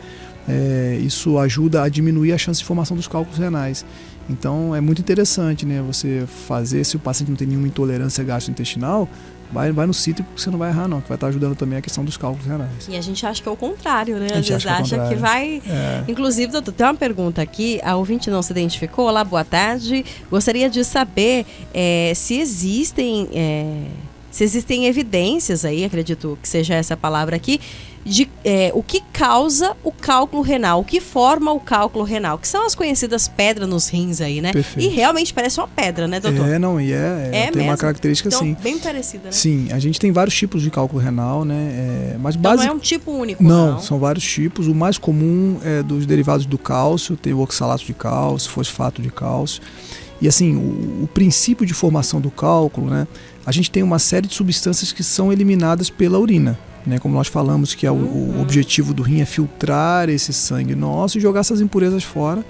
isso ajuda a diminuir a chance de formação dos cálculos renais. Então é muito interessante, né? Você fazer, se o paciente não tem nenhuma intolerância gastrointestinal, vai no cítrico que você não vai errar não, que vai estar ajudando também a questão dos cálculos renais. E a gente acha que é o contrário, né? Às vezes acha que vai... Inclusive, doutor, tem uma pergunta aqui, a ouvinte não se identificou. Olá, boa tarde. Gostaria de saber se existem evidências aí, acredito que seja essa palavra aqui, de o que causa o cálculo renal, o que forma o cálculo renal, que são as conhecidas pedras nos rins aí, né? Perfeito. E realmente parece uma pedra, né, doutor? Tem mesmo? uma característica então, assim. Bem parecida, né? Sim, a gente tem vários tipos de cálculo renal, né? Mas então não é um tipo único, não, são vários tipos. O mais comum é dos derivados do cálcio, tem o oxalato de cálcio, fosfato de cálcio. E assim, o princípio de formação do cálculo, né? A gente tem uma série de substâncias que são eliminadas pela urina. Né, como nós falamos que o objetivo do rim é filtrar esse sangue nosso e jogar essas impurezas fora.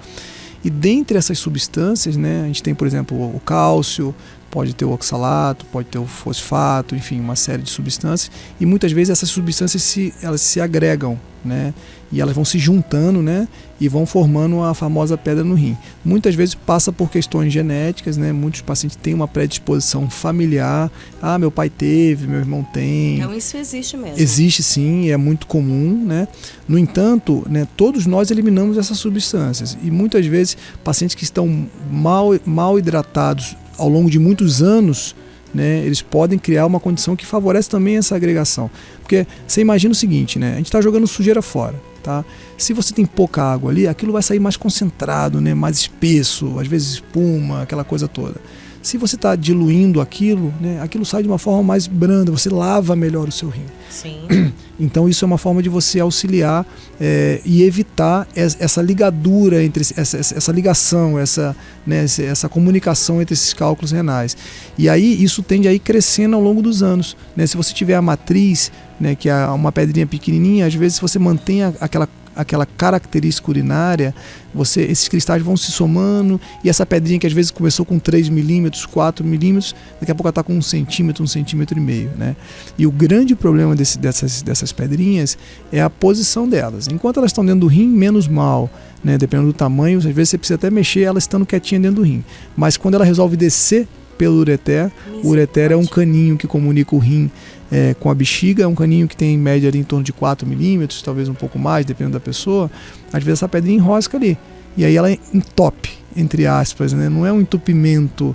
E dentre essas substâncias, né, a gente tem, por exemplo, o cálcio, pode ter o oxalato, pode ter o fosfato, enfim, uma série de substâncias. E muitas vezes essas substâncias elas se agregam, né, e elas vão se juntando, né, e vão formando a famosa pedra no rim. Muitas vezes passa por questões genéticas, né, muitos pacientes têm uma predisposição familiar. Ah, meu pai teve, meu irmão tem. Então isso existe mesmo. Existe sim, é muito comum, né? No entanto, né, todos nós eliminamos essas substâncias. E muitas vezes pacientes que estão mal hidratados ao longo de muitos anos, né, eles podem criar uma condição que favorece também essa agregação. Porque você imagina o seguinte, né, a gente está jogando sujeira fora. Tá? Se você tem pouca água ali, aquilo vai sair mais concentrado, né, mais espesso, às vezes espuma, aquela coisa toda. Se você está diluindo aquilo, né, aquilo sai de uma forma mais branda, você lava melhor o seu rim. Sim. Então isso é uma forma de você auxiliar e evitar essa ligadura, entre essa ligação, essa comunicação entre esses cálculos renais. E aí isso tende a ir crescendo ao longo dos anos. Né? Se você tiver a matriz, né, que é uma pedrinha pequenininha, às vezes você mantém aquela característica urinária, esses cristais vão se somando e essa pedrinha que às vezes começou com 3 milímetros, 4 milímetros, daqui a pouco ela está com 1 centímetro, 1,5 centímetros. Né? E o grande problema dessas pedrinhas é a posição delas. Enquanto elas estão dentro do rim, menos mal, né? Dependendo do tamanho, às vezes você precisa até mexer ela estando quietinha dentro do rim. Mas quando ela resolve descer pelo ureter, o ureter é um caninho que comunica o rim com a bexiga, é um caninho que tem em média ali em torno de 4 milímetros, talvez um pouco mais, dependendo da pessoa. Às vezes essa pedrinha enrosca ali. E aí ela entope, entre aspas, né? Não é um entupimento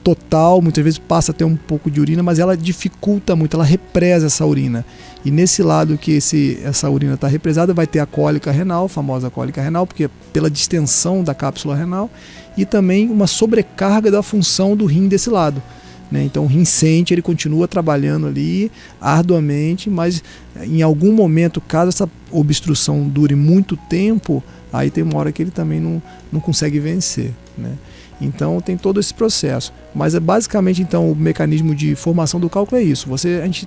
total, muitas vezes passa até um pouco de urina, mas ela dificulta muito, ela represa essa urina. E nesse lado que essa urina está represada, vai ter a cólica renal, a famosa cólica renal, porque pela distensão da cápsula renal, e também uma sobrecarga da função do rim desse lado. Né? Então o rim sente, ele continua trabalhando ali arduamente, mas em algum momento, caso essa obstrução dure muito tempo, aí tem uma hora que ele também não consegue vencer. Né? Então tem todo esse processo. Mas basicamente então o mecanismo de formação do cálculo é isso. A gente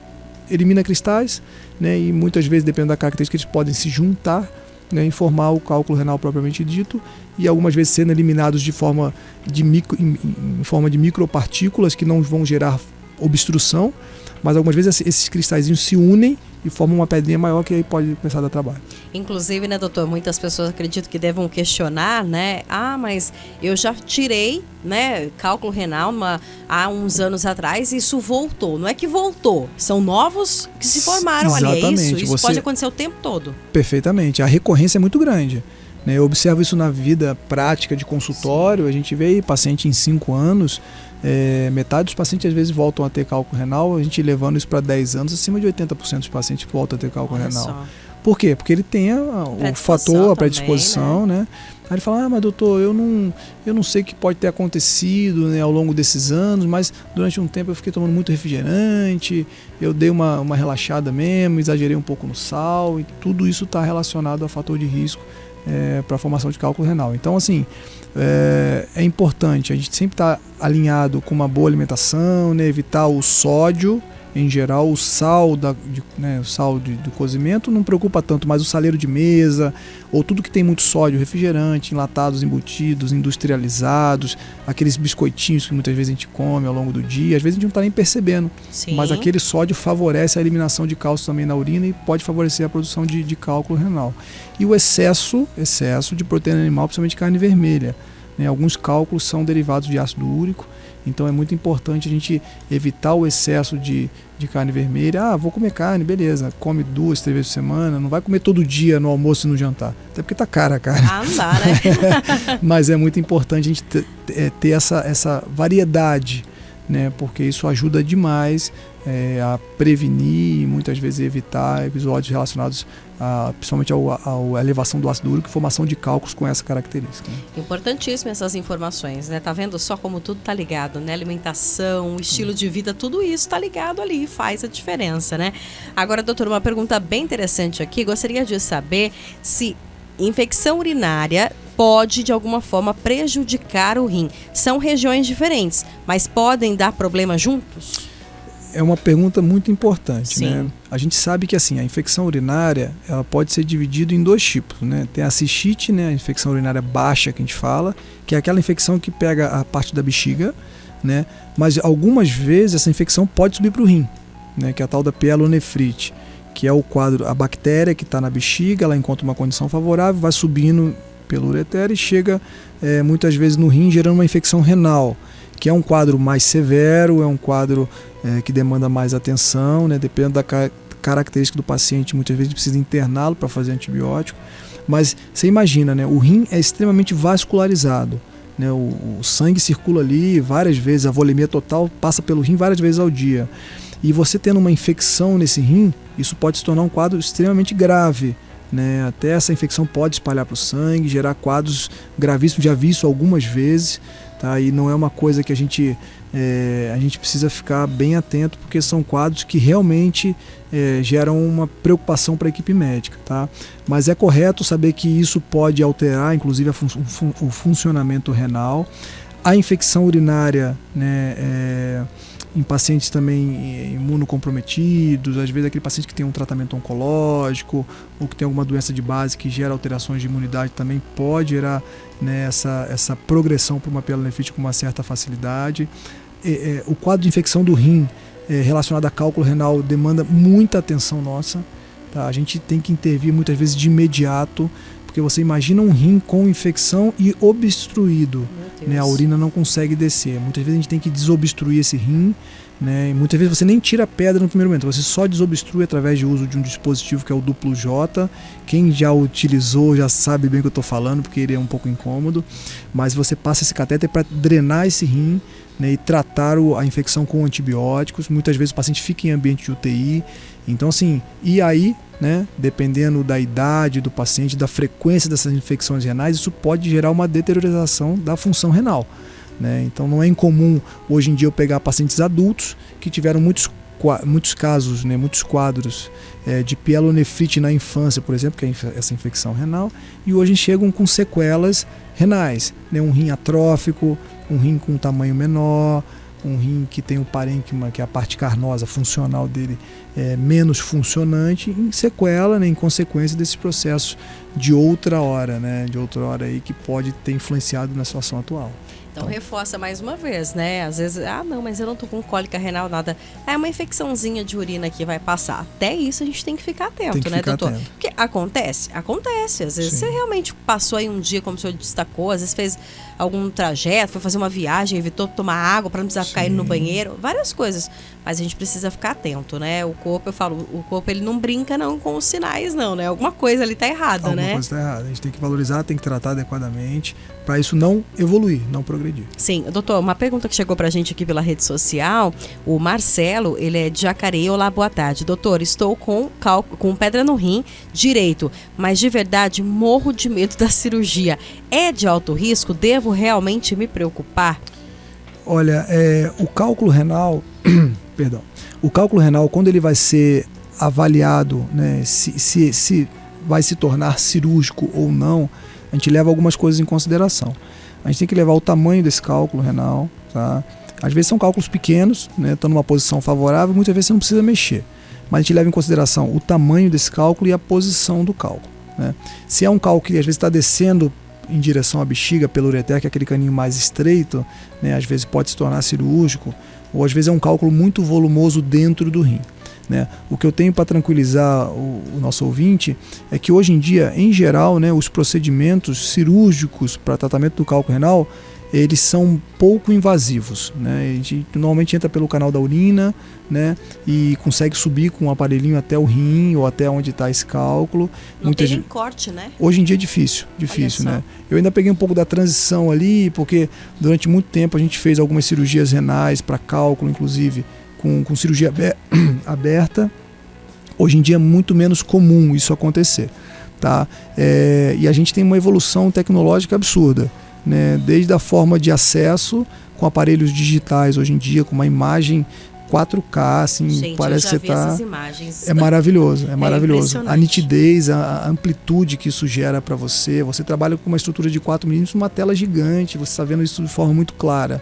elimina cristais, né, e muitas vezes, dependendo da característica, eles podem se juntar, né, e formar o cálculo renal propriamente dito, e algumas vezes sendo eliminados em forma de micropartículas que não vão gerar obstrução, mas algumas vezes esses cristalzinhos se unem e formam uma pedrinha maior que aí pode começar a dar trabalho. Inclusive, né, doutor, muitas pessoas acredito que devam questionar, né? Ah, mas eu já tirei, né, cálculo renal há uns anos atrás e isso voltou. Não é que voltou, são novos que se formaram. Exatamente. Ali, é isso? Isso pode acontecer o tempo todo. Perfeitamente, a recorrência é muito grande. né? Eu observo isso na vida prática de consultório. A gente vê aí paciente em 5 anos, metade dos pacientes às vezes voltam a ter cálculo renal, a gente levando isso para 10 anos, acima de 80% dos pacientes voltam a ter cálculo renal. Só. Por quê? Porque ele tem o fator, a predisposição, também, né? Aí ele fala, mas doutor, eu não sei o que pode ter acontecido, né, ao longo desses anos, mas durante um tempo eu fiquei tomando muito refrigerante, eu dei uma relaxada mesmo, exagerei um pouco no sal, e tudo isso está relacionado a fator de risco para a formação de cálculo renal. Então, assim, é importante a gente sempre estar alinhado com uma boa alimentação, né, evitar o sódio. Em geral, o sal, o sal do cozimento não preocupa tanto, mas o saleiro de mesa, ou tudo que tem muito sódio, refrigerante, enlatados, embutidos, industrializados, aqueles biscoitinhos que muitas vezes a gente come ao longo do dia, às vezes a gente não está nem percebendo. Sim. Mas aquele sódio favorece a eliminação de cálcio também na urina e pode favorecer a produção de cálculo renal. E o excesso de proteína animal, principalmente carne vermelha, né? Alguns cálculos são derivados de ácido úrico. Então é muito importante a gente evitar o excesso de carne vermelha. Vou comer carne, beleza. Come 2, 3 vezes por semana. Não vai comer todo dia no almoço e no jantar. Até porque tá cara a carne. Não dá, né? Mas é muito importante a gente ter essa variedade, né? Porque isso ajuda demais a prevenir e muitas vezes evitar episódios relacionados principalmente à elevação do ácido úrico e formação de cálculos com essa característica. Importantíssimas essas informações, né? Tá vendo só como tudo tá ligado, né? Alimentação, estilo de vida, tudo isso tá ligado ali e faz a diferença, né? Agora, doutor, uma pergunta bem interessante aqui. Gostaria de saber se infecção urinária pode, de alguma forma, prejudicar o rim. São regiões diferentes, mas podem dar problema juntos? É uma pergunta muito importante, Sim. né? A gente sabe que assim, a infecção urinária ela pode ser dividida em 2 tipos, né? Tem a cistite, né? A infecção urinária baixa que a gente fala, que é aquela infecção que pega a parte da bexiga, né? Mas algumas vezes essa infecção pode subir para o rim, né? Que é a tal da pielonefrite, que é o quadro, a bactéria que está na bexiga, ela encontra uma condição favorável, vai subindo pelo ureter e chega muitas vezes no rim, gerando uma infecção renal, que é um quadro mais severo, é um quadro que demanda mais atenção, né? Dependendo da característica do paciente, muitas vezes precisa interná-lo para fazer antibiótico. Mas você imagina, né? O rim é extremamente vascularizado, né? O sangue circula ali várias vezes, a volemia total passa pelo rim várias vezes ao dia. E você tendo uma infecção nesse rim, isso pode se tornar um quadro extremamente grave, né? Até essa infecção pode espalhar para o sangue, gerar quadros gravíssimos, já vi isso algumas vezes. Tá? E não é uma coisa que a gente precisa ficar bem atento, porque são quadros que realmente geram uma preocupação para a equipe médica. Tá? Mas é correto saber que isso pode alterar, inclusive, o funcionamento renal. A infecção urinária, né, em pacientes também imunocomprometidos, às vezes aquele paciente que tem um tratamento oncológico ou que tem alguma doença de base que gera alterações de imunidade também pode gerar, né, essa progressão para uma pielonefrite com uma certa facilidade. O quadro de infecção do rim relacionado a cálculo renal demanda muita atenção nossa. Tá? A gente tem que intervir muitas vezes de imediato, porque você imagina um rim com infecção e obstruído, né? A urina não consegue descer. Muitas vezes a gente tem que desobstruir esse rim, né? E muitas vezes você nem tira a pedra no primeiro momento, você só desobstrui através de uso de um dispositivo que é o duplo J. Quem já utilizou já sabe bem o que eu estou falando, porque ele é um pouco incômodo, mas você passa esse catéter para drenar esse rim, né, e tratar a infecção com antibióticos. Muitas vezes o paciente fica em ambiente de UTI. Então, assim, e aí, né, dependendo da idade do paciente, da frequência dessas infecções renais, isso pode gerar uma deteriorização da função renal, né? Então não é incomum hoje em dia eu pegar pacientes adultos que tiveram muitos casos, né, muitos quadros de pielonefrite na infância, por exemplo, que é essa infecção renal, e hoje chegam com sequelas renais, né, um rim atrófico, um rim com um tamanho menor, um rim que tem o parênquima, que é a parte carnosa funcional dele, menos funcionante, em sequela, né, em consequência desses processos de outra hora, né, aí que pode ter influenciado na situação atual. Então reforça mais uma vez, né? Às vezes, não, mas eu não tô com cólica renal, nada. É uma infecçãozinha de urina que vai passar. Até isso a gente tem que ficar atento, né, doutor? Atento. Porque acontece. Às vezes você realmente passou aí um dia, como o senhor destacou, às vezes fez algum trajeto, foi fazer uma viagem, evitou tomar água para não precisar ficar indo no banheiro, várias coisas. Mas a gente precisa ficar atento, né? O corpo, eu falo, o corpo ele não brinca não com os sinais, não, né? Alguma coisa ali tá errada, né? né? Alguma coisa está errada. A gente tem que valorizar, tem que tratar adequadamente, para isso não evoluir, não progredir. Sim, doutor, uma pergunta que chegou pra gente aqui pela rede social, o Marcelo, ele é de Jacareí. Olá, boa tarde. Doutor, estou com pedra no rim direito, mas de verdade morro de medo da cirurgia. É de alto risco? Devo realmente me preocupar? Olha, o cálculo renal, perdão, o cálculo renal, quando ele vai ser avaliado, né, se vai se tornar cirúrgico ou não, a gente leva algumas coisas em consideração. A gente tem que levar o tamanho desse cálculo renal, tá? Às vezes são cálculos pequenos, né, estão numa posição favorável, muitas vezes você não precisa mexer. Mas a gente leva em consideração o tamanho desse cálculo e a posição do cálculo, né? Se é um cálculo que às vezes está descendo em direção à bexiga pelo ureter, que é aquele caninho mais estreito, né, às vezes pode se tornar cirúrgico, ou às vezes é um cálculo muito volumoso dentro do rim, né? O que eu tenho para tranquilizar o nosso ouvinte é que hoje em dia, em geral, né, os procedimentos cirúrgicos para tratamento do cálculo renal, eles são pouco invasivos, né? A gente normalmente entra pelo canal da urina, né, e consegue subir com um aparelhinho até o rim ou até onde está esse cálculo. Não tem nem corte, né? Hoje em dia é difícil, né? Eu ainda peguei um pouco da transição ali, porque durante muito tempo a gente fez algumas cirurgias renais para cálculo, inclusive com cirurgia aberta. Hoje em dia é muito menos comum isso acontecer, tá? E a gente tem uma evolução tecnológica absurda, né? Desde a forma de acesso com aparelhos digitais hoje em dia, com uma imagem 4K, assim, gente, parece que você tá... imagens. É maravilhoso. A nitidez, a amplitude que isso gera para você. Você trabalha com uma estrutura de 4 mm, uma tela gigante, você está vendo isso de forma muito clara.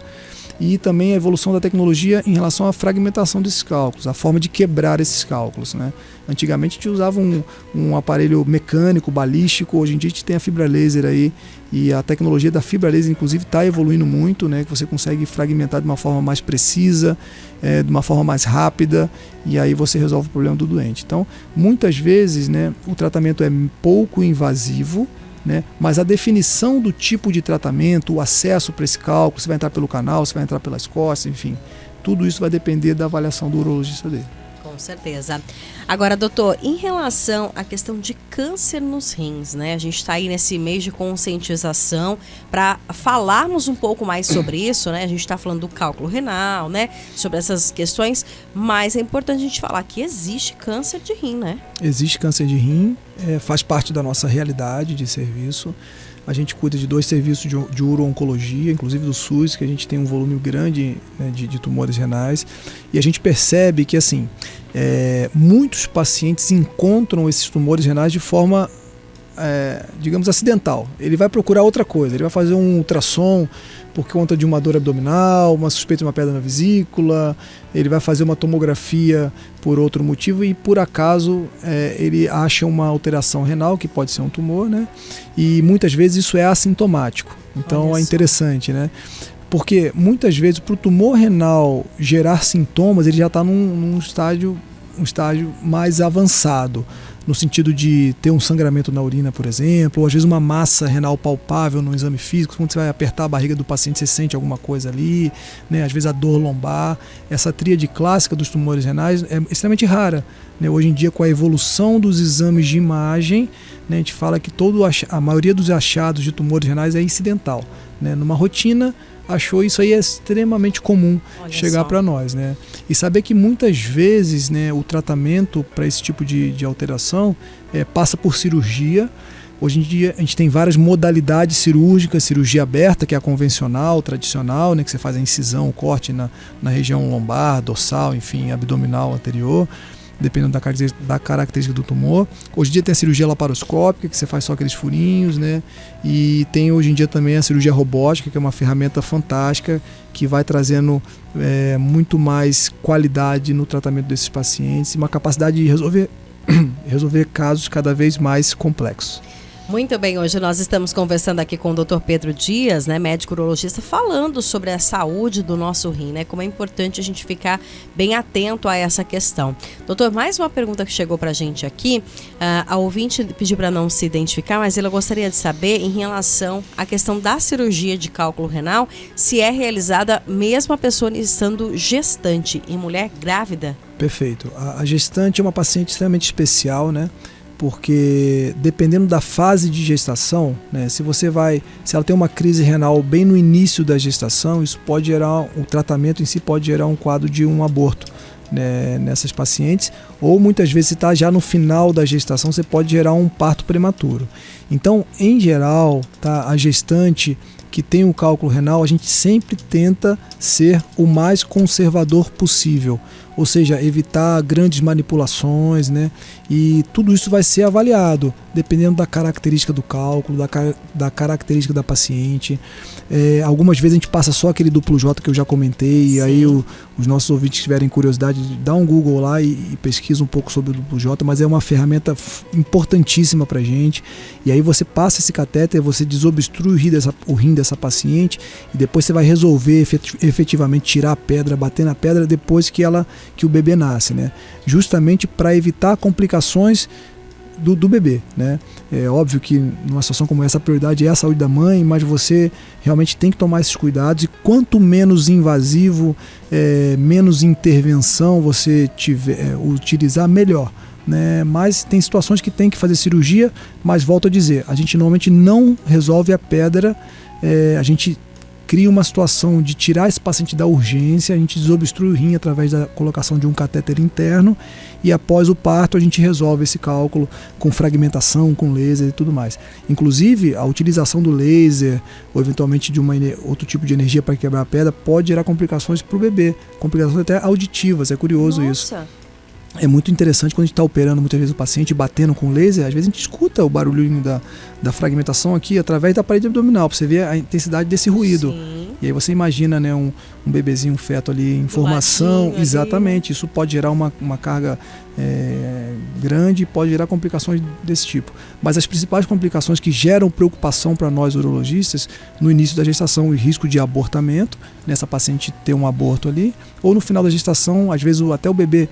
E também a evolução da tecnologia em relação à fragmentação desses cálculos, a forma de quebrar esses cálculos, né? Antigamente a gente usava um aparelho mecânico, balístico, hoje em dia a gente tem a fibra laser aí, e a tecnologia da fibra laser inclusive está evoluindo muito, né? Que você consegue fragmentar de uma forma mais precisa, de uma forma mais rápida, e aí você resolve o problema do doente. Então, muitas vezes, né, o tratamento é pouco invasivo, né? Mas a definição do tipo de tratamento, o acesso para esse cálculo, se vai entrar pelo canal, se vai entrar pelas costas, enfim, tudo isso vai depender da avaliação do urologista dele. Com certeza. Agora, doutor, em relação à questão de câncer nos rins, né? A gente está aí nesse mês de conscientização para falarmos um pouco mais sobre isso, né? A gente está falando do cálculo renal, né? Sobre essas questões, mas é importante a gente falar que existe câncer de rim, né? Existe câncer de rim, faz parte da nossa realidade de serviço. A gente cuida de 2 serviços de uro-oncologia, inclusive do SUS, que a gente tem um volume grande, né, de tumores renais. E a gente percebe que, assim, muitos pacientes encontram esses tumores renais de forma, digamos, acidental. Ele vai procurar outra coisa, ele vai fazer um ultrassom por conta de uma dor abdominal, uma suspeita de uma pedra na vesícula, ele vai fazer uma tomografia por outro motivo e por acaso ele acha uma alteração renal, que pode ser um tumor, né? E muitas vezes isso é assintomático. Então é interessante, né? Porque muitas vezes para o tumor renal gerar sintomas, ele já está num estágio mais avançado, no sentido de ter um sangramento na urina, por exemplo, ou às vezes uma massa renal palpável no exame físico. Quando você vai apertar a barriga do paciente, você sente alguma coisa ali, né? Às vezes a dor lombar. Essa tríade clássica dos tumores renais é extremamente rara, né? Hoje em dia, com a evolução dos exames de imagem, né, a gente fala que a maioria dos achados de tumores renais é incidental, né? Numa rotina, achou isso aí é extremamente comum chegar para nós, né? E saber que muitas vezes, né, o tratamento para esse tipo de alteração passa por cirurgia. Hoje em dia a gente tem várias modalidades cirúrgicas, cirurgia aberta, que é a convencional, tradicional, né, que você faz a incisão, o corte na região lombar, dorsal, enfim, abdominal anterior, dependendo da característica do tumor. Hoje em dia tem a cirurgia laparoscópica, que você faz só aqueles furinhos, né? E tem hoje em dia também a cirurgia robótica, que é uma ferramenta fantástica, que vai trazendo muito mais qualidade no tratamento desses pacientes e uma capacidade de resolver casos cada vez mais complexos. Muito bem, hoje nós estamos conversando aqui com o Dr. Pedro Dias, né, médico urologista, falando sobre a saúde do nosso rim, né, como é importante a gente ficar bem atento a essa questão. Doutor, mais uma pergunta que chegou pra gente aqui, a ouvinte pediu para não se identificar, mas ela gostaria de saber em relação à questão da cirurgia de cálculo renal, se é realizada mesmo a pessoa estando gestante em mulher grávida? Perfeito. A gestante é uma paciente extremamente especial, né? porque dependendo da fase de gestação, né, se ela tem uma crise renal bem no início da gestação, isso pode gerar, o tratamento em si pode gerar um quadro de um aborto, né, nessas pacientes, ou muitas vezes se está já no final da gestação, você pode gerar um parto prematuro. Então, em geral, tá, a gestante que tem o cálculo renal, a gente sempre tenta ser o mais conservador possível, ou seja, evitar grandes manipulações, né? E tudo isso vai ser avaliado, dependendo da característica do cálculo, da característica da paciente. Algumas vezes a gente passa só aquele duplo J que eu já comentei, e aí os nossos ouvintes que tiverem curiosidade, dá um Google lá e pesquisa um pouco sobre o duplo J, mas é uma ferramenta importantíssima pra gente. E aí você passa esse catéter, você desobstrui o rim dessa paciente, e depois você vai resolver efetivamente tirar a pedra, bater na pedra depois que o bebê nasce, né? Justamente para evitar complicações do bebê, né? É óbvio que numa situação como essa a prioridade é a saúde da mãe, mas você realmente tem que tomar esses cuidados, e quanto menos invasivo, menos intervenção você utilizar, melhor, né? Mas tem situações que tem que fazer cirurgia, mas volto a dizer, a gente normalmente não resolve a pedra, a gente cria uma situação de tirar esse paciente da urgência, a gente desobstrui o rim através da colocação de um catéter interno, e após o parto a gente resolve esse cálculo com fragmentação, com laser e tudo mais. Inclusive, a utilização do laser ou eventualmente de outro tipo de energia para quebrar a pedra pode gerar complicações para o bebê, complicações até auditivas, é curioso. Nossa. Isso. É muito interessante quando a gente está operando muitas vezes o paciente, batendo com laser, às vezes a gente escuta o barulhinho da fragmentação aqui através da parede abdominal, para você ver a intensidade desse ruído. Sim. E aí você imagina, né, um bebezinho, um feto ali em formação, exatamente, isso pode gerar uma carga grande e pode gerar complicações desse tipo. Mas as principais complicações que geram preocupação para nós urologistas no início da gestação, o risco de abortamento, nessa paciente ter um aborto ali, ou no final da gestação, às vezes até o bebê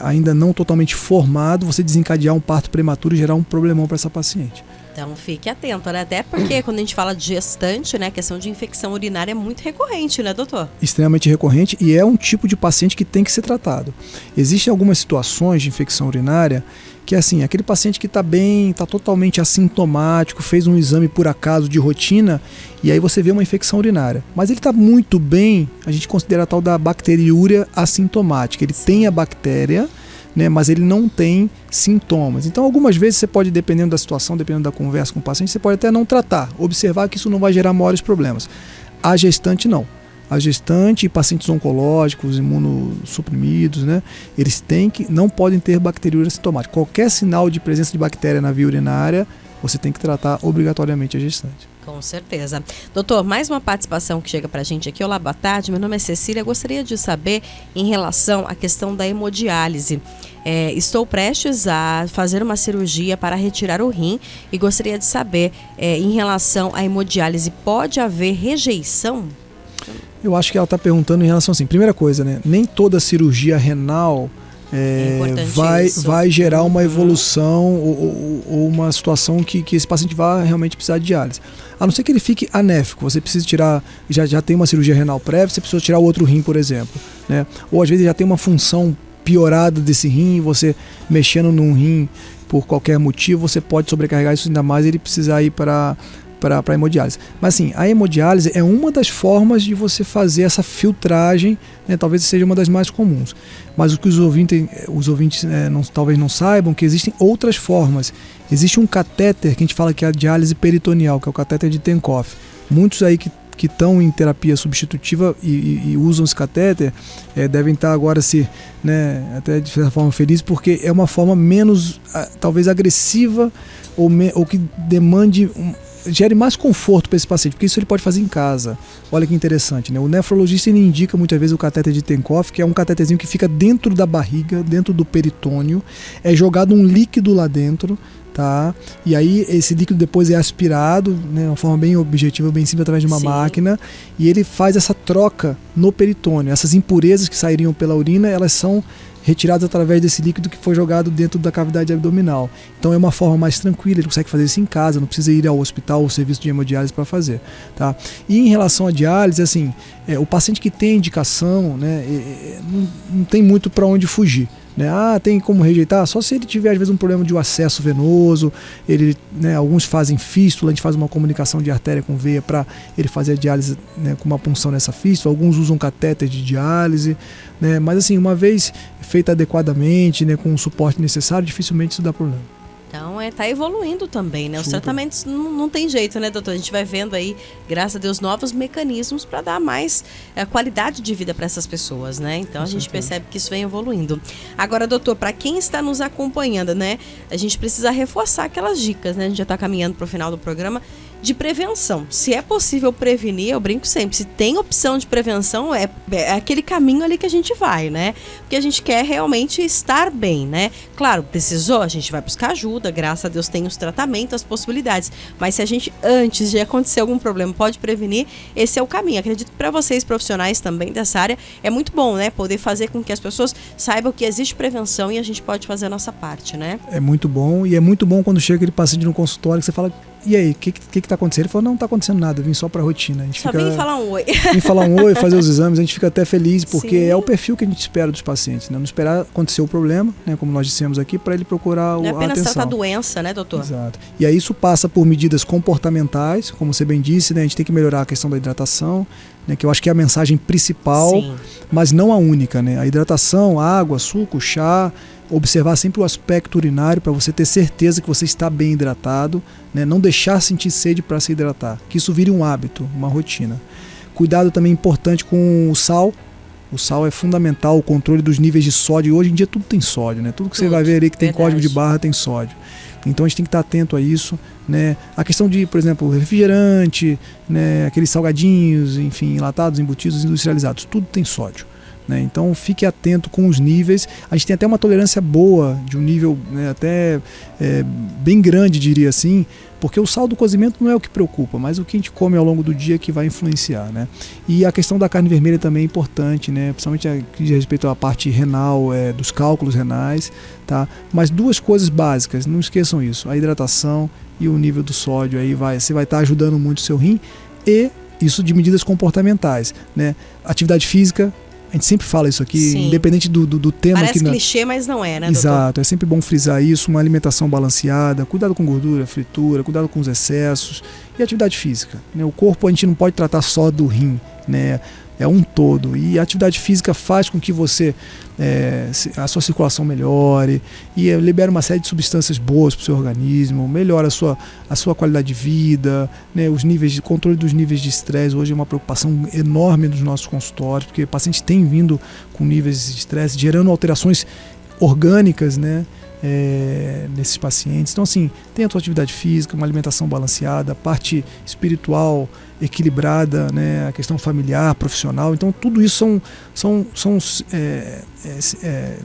ainda não totalmente formado, você desencadear um parto prematuro e gerar um problemão para essa paciente. Então fique atento, né? Até porque quando a gente fala de gestante, né, a questão de infecção urinária é muito recorrente, né, doutor? Extremamente recorrente, e é um tipo de paciente que tem que ser tratado. Existem algumas situações de infecção urinária que é assim, aquele paciente que está bem, está totalmente assintomático, fez um exame por acaso de rotina, e aí você vê uma infecção urinária. Mas ele está muito bem, a gente considera a tal da bacteriúria assintomática. Ele tem a bactéria, né, mas ele não tem sintomas. Então, algumas vezes você pode, dependendo da situação, dependendo da conversa com o paciente, você pode até não tratar, observar que isso não vai gerar maiores problemas. A gestante não. A gestante e pacientes oncológicos, imunossuprimidos, né, eles não podem ter bacteriúria assintomática. Qualquer sinal de presença de bactéria na via urinária, você tem que tratar obrigatoriamente a gestante. Com certeza. Doutor, mais uma participação que chega pra gente aqui. Olá, boa tarde. Meu nome é Cecília. Gostaria de saber em relação à questão da hemodiálise. Estou prestes a fazer uma cirurgia para retirar o rim e gostaria de saber, em relação à hemodiálise, pode haver rejeição? Eu acho que ela está perguntando em relação assim, primeira coisa, né? Nem toda cirurgia renal vai gerar uma evolução ou uma situação que esse paciente vai realmente precisar de diálise. A não ser que ele fique anéfico, você precisa tirar, já tem uma cirurgia renal prévia, você precisa tirar o outro rim, por exemplo, né? Ou às vezes já tem uma função piorada desse rim, você mexendo num rim por qualquer motivo, você pode sobrecarregar isso ainda mais e ele precisar ir para a hemodiálise. Mas assim, a hemodiálise é uma das formas de você fazer essa filtragem, né? Talvez seja uma das mais comuns. Mas o que os ouvintes talvez não saibam, que existem outras formas. Existe um catéter que a gente fala que é a diálise peritoneal, que é o catéter de Tenkopf. Muitos aí que estão em terapia substitutiva e usam esse catéter devem estar agora até de certa forma felizes, porque é uma forma menos talvez agressiva ou que demande gere mais conforto para esse paciente, porque isso ele pode fazer em casa. Olha que interessante, né? O nefrologista ele indica muitas vezes o catéter de Tenkopf, que é um catéterzinho que fica dentro da barriga, dentro do peritônio, é jogado um líquido lá dentro, tá? E aí esse líquido depois é aspirado, né, de uma forma bem objetiva, bem simples, através de uma máquina, e ele faz essa troca no peritônio. Essas impurezas que sairiam pela urina, elas são retiradas através desse líquido que foi jogado dentro da cavidade abdominal. Então é uma forma mais tranquila, ele consegue fazer isso em casa, não precisa ir ao hospital ou serviço de hemodiálise para fazer, tá? E em relação à diálise, assim, o paciente que tem indicação, né, não tem muito para onde fugir, né? Tem como rejeitar? Só se ele tiver, às vezes, um problema de um acesso venoso, né, alguns fazem fístula, a gente faz uma comunicação de artéria com veia para ele fazer a diálise, né, com uma punção nessa fístula, alguns usam catéter de diálise, né? Mas assim, uma vez feita adequadamente, né, com o suporte necessário, dificilmente isso dá problema. Então, tá evoluindo também, né? Os Super. tratamentos não tem jeito, né, doutor? A gente vai vendo aí, graças a Deus, novos mecanismos para dar mais qualidade de vida para essas pessoas, né? Então, a gente percebe que isso vem evoluindo. Agora, doutor, para quem está nos acompanhando, né? A gente precisa reforçar aquelas dicas, né? A gente já está caminhando para o final do programa, de prevenção. Se é possível prevenir, eu brinco sempre, se tem opção de prevenção, é aquele caminho ali que a gente vai, né? Porque a gente quer realmente estar bem, né? Claro, precisou, a gente vai buscar ajuda, graças a Deus tem os tratamentos, as possibilidades, mas se a gente, antes de acontecer algum problema, pode prevenir, esse é o caminho. Acredito que para vocês, profissionais também dessa área, é muito bom, né? Poder fazer com que as pessoas saibam que existe prevenção e a gente pode fazer a nossa parte, né? É muito bom, e é muito bom quando chega aquele paciente no consultório que você fala: e aí, o que tá acontecendo? Ele falou: não tá acontecendo nada, eu vim só pra rotina. A gente só vim falar um oi. Vim falar um oi, fazer os exames, a gente fica até feliz, porque Sim. é o perfil que a gente espera dos pacientes, né? Não esperar acontecer o problema, né? Como nós dissemos aqui, para ele procurar a atenção. Não é apenas tratar a doença, né, doutor? Exato. E aí isso passa por medidas comportamentais, como você bem disse, né? A gente tem que melhorar a questão da hidratação, né? Que eu acho que é a mensagem principal, Sim. mas não a única, né? A hidratação, água, suco, chá, observar sempre o aspecto urinário para você ter certeza que você está bem hidratado, né? Não deixar sentir sede para se hidratar, que isso vire um hábito, uma rotina. Cuidado também importante com o sal. O sal é fundamental, o controle dos níveis de sódio. Hoje em dia tudo tem sódio, né? Tudo que você vai ver ali que tem código de barra tem sódio. Então a gente tem que estar atento a isso, né? A questão de, por exemplo, refrigerante, né? Aqueles salgadinhos, enfim, enlatados, embutidos, industrializados, tudo tem sódio, né? Então fique atento com os níveis. A gente tem até uma tolerância boa, de um nível, né, até bem grande, diria assim, porque o sal do cozimento não é o que preocupa, mas o que a gente come ao longo do dia que vai influenciar, né? E a questão da carne vermelha também é importante, né? Principalmente a que diz respeito à parte renal, dos cálculos renais, tá? Mas duas coisas básicas, não esqueçam isso: a hidratação e o nível do sódio. Aí você vai estar ajudando muito o seu rim, e isso de medidas comportamentais, né? Atividade física. A gente sempre fala isso aqui, Sim. Independente do tema. Parece clichê, mas não é, né, doutor? Exato, é sempre bom frisar isso, uma alimentação balanceada, cuidado com gordura, fritura, cuidado com os excessos e atividade física, né? O corpo a gente não pode tratar só do rim, né? É um todo, e a atividade física faz com que você, a sua circulação melhore e libera uma série de substâncias boas para o seu organismo, melhora a sua qualidade de vida, né? Os níveis de controle dos níveis de estresse hoje é uma preocupação enorme dos nossos consultórios, porque pacientes têm vindo com níveis de estresse, gerando alterações orgânicas, né? Nesses pacientes. Então, assim, tem a tua atividade física, uma alimentação balanceada, a parte espiritual equilibrada, né? A questão familiar, profissional. Então, tudo isso são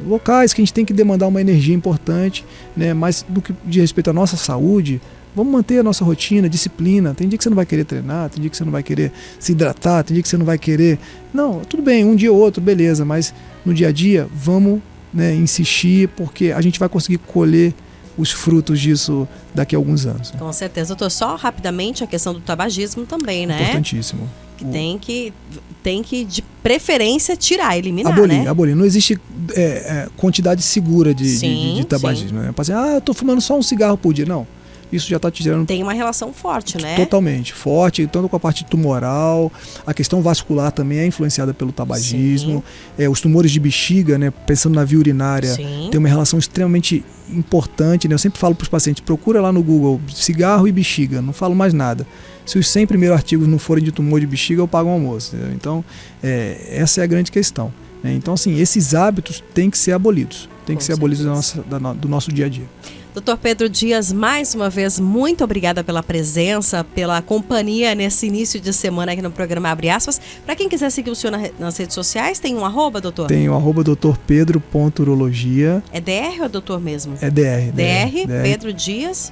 locais que a gente tem que demandar uma energia importante, né? Mas do que diz respeito à nossa saúde, vamos manter a nossa rotina, disciplina. Tem dia que você não vai querer treinar, tem dia que você não vai querer se hidratar, tem dia que você não vai querer... Não, tudo bem, um dia ou outro, beleza, mas no dia a dia, vamos, né, insistir, porque a gente vai conseguir colher os frutos disso daqui a alguns anos. Com certeza, doutor. Só rapidamente a questão do tabagismo também, né? Importantíssimo. Que tem que, de preferência, eliminar, né? Abolir. Não existe quantidade segura de tabagismo. Sim. Né? Eu tô fumando só um cigarro por dia. Não. Isso já está te gerando... Tem uma relação forte, né? Totalmente. Forte, tanto com a parte tumoral, a questão vascular também é influenciada pelo tabagismo. Os tumores de bexiga, né, pensando na via urinária, tem uma relação extremamente importante, né? Eu sempre falo para os pacientes, procura lá no Google, cigarro e bexiga, não falo mais nada. Se os 100 primeiros artigos não forem de tumor de bexiga, eu pago um almoço. Entendeu? Então, essa é a grande questão. Né? Então, assim, esses hábitos têm que ser abolidos. Tem que ser abolidos do nosso dia a dia. Dr. Pedro Dias, mais uma vez, muito obrigada pela presença, pela companhia nesse início de semana aqui no programa Abre Aspas. Para quem quiser seguir o senhor nas redes sociais, tem um @, doutor? Tem o @drpedro.urologia. É DR ou é doutor mesmo? É DR. Pedro Dias?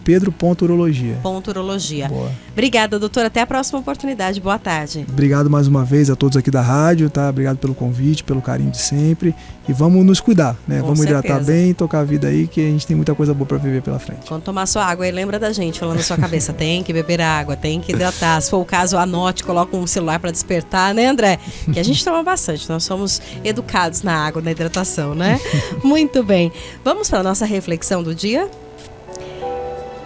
Pedro.urologia. Urologia. Boa. Obrigada, doutora. Até a próxima oportunidade. Boa tarde. Obrigado mais uma vez a todos aqui da rádio, tá? Obrigado pelo convite, pelo carinho de sempre. E vamos nos cuidar, né? Vamos hidratar bem, tocar a vida aí, que a gente tem muita coisa boa para viver pela frente. Quando tomar sua água, aí lembra da gente, falando na sua cabeça, tem que beber água, tem que hidratar. Se for o caso, anote, coloca um celular para despertar, né, André? Que a gente toma bastante, nós somos educados na água, na hidratação, né? Muito bem. Vamos para a nossa reflexão do dia?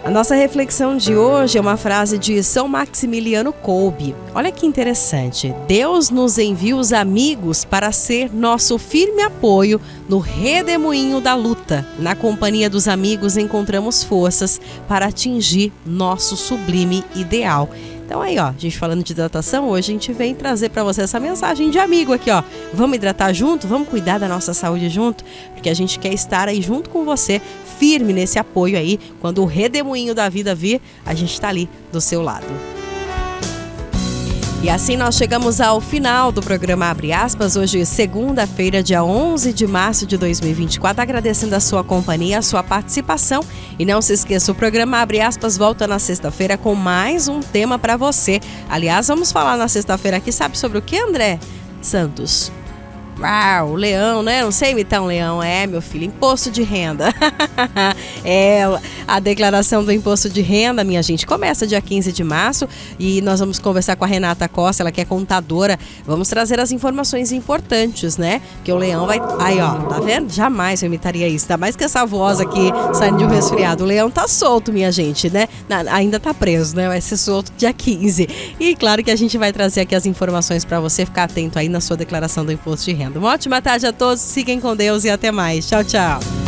A nossa reflexão de hoje é uma frase de São Maximiliano Kolbe. Olha que interessante. Deus nos envia os amigos para ser nosso firme apoio no redemoinho da luta. Na companhia dos amigos encontramos forças para atingir nosso sublime ideal. Então aí, ó, a gente falando de hidratação, hoje a gente vem trazer para você essa mensagem de amigo aqui, ó. Vamos hidratar junto? Vamos cuidar da nossa saúde junto? Porque a gente quer estar aí junto com você, firme nesse apoio aí. Quando o redemoinho da vida vir, a gente tá ali do seu lado. E assim nós chegamos ao final do programa Abre Aspas, hoje segunda-feira, dia 11 de março de 2024, agradecendo a sua companhia, a sua participação. E não se esqueça, o programa Abre Aspas volta na sexta-feira com mais um tema para você. Aliás, vamos falar na sexta-feira aqui, sabe sobre o que, André Santos? Uau, leão, né? Não sei imitar um leão. É, meu filho, imposto de renda. É, a declaração do imposto de renda, minha gente, começa dia 15 de março e nós vamos conversar com a Renata Costa, ela que é contadora. Vamos trazer as informações importantes, né? Que o leão vai... Aí, ó, tá vendo? Jamais eu imitaria isso. Ainda mais que essa voz aqui saindo de um resfriado. O leão tá solto, minha gente, né? Ainda tá preso, né? Vai ser solto dia 15. E claro que a gente vai trazer aqui as informações para você ficar atento aí na sua declaração do imposto de renda. Uma ótima tarde a todos, fiquem com Deus e até mais. Tchau, tchau.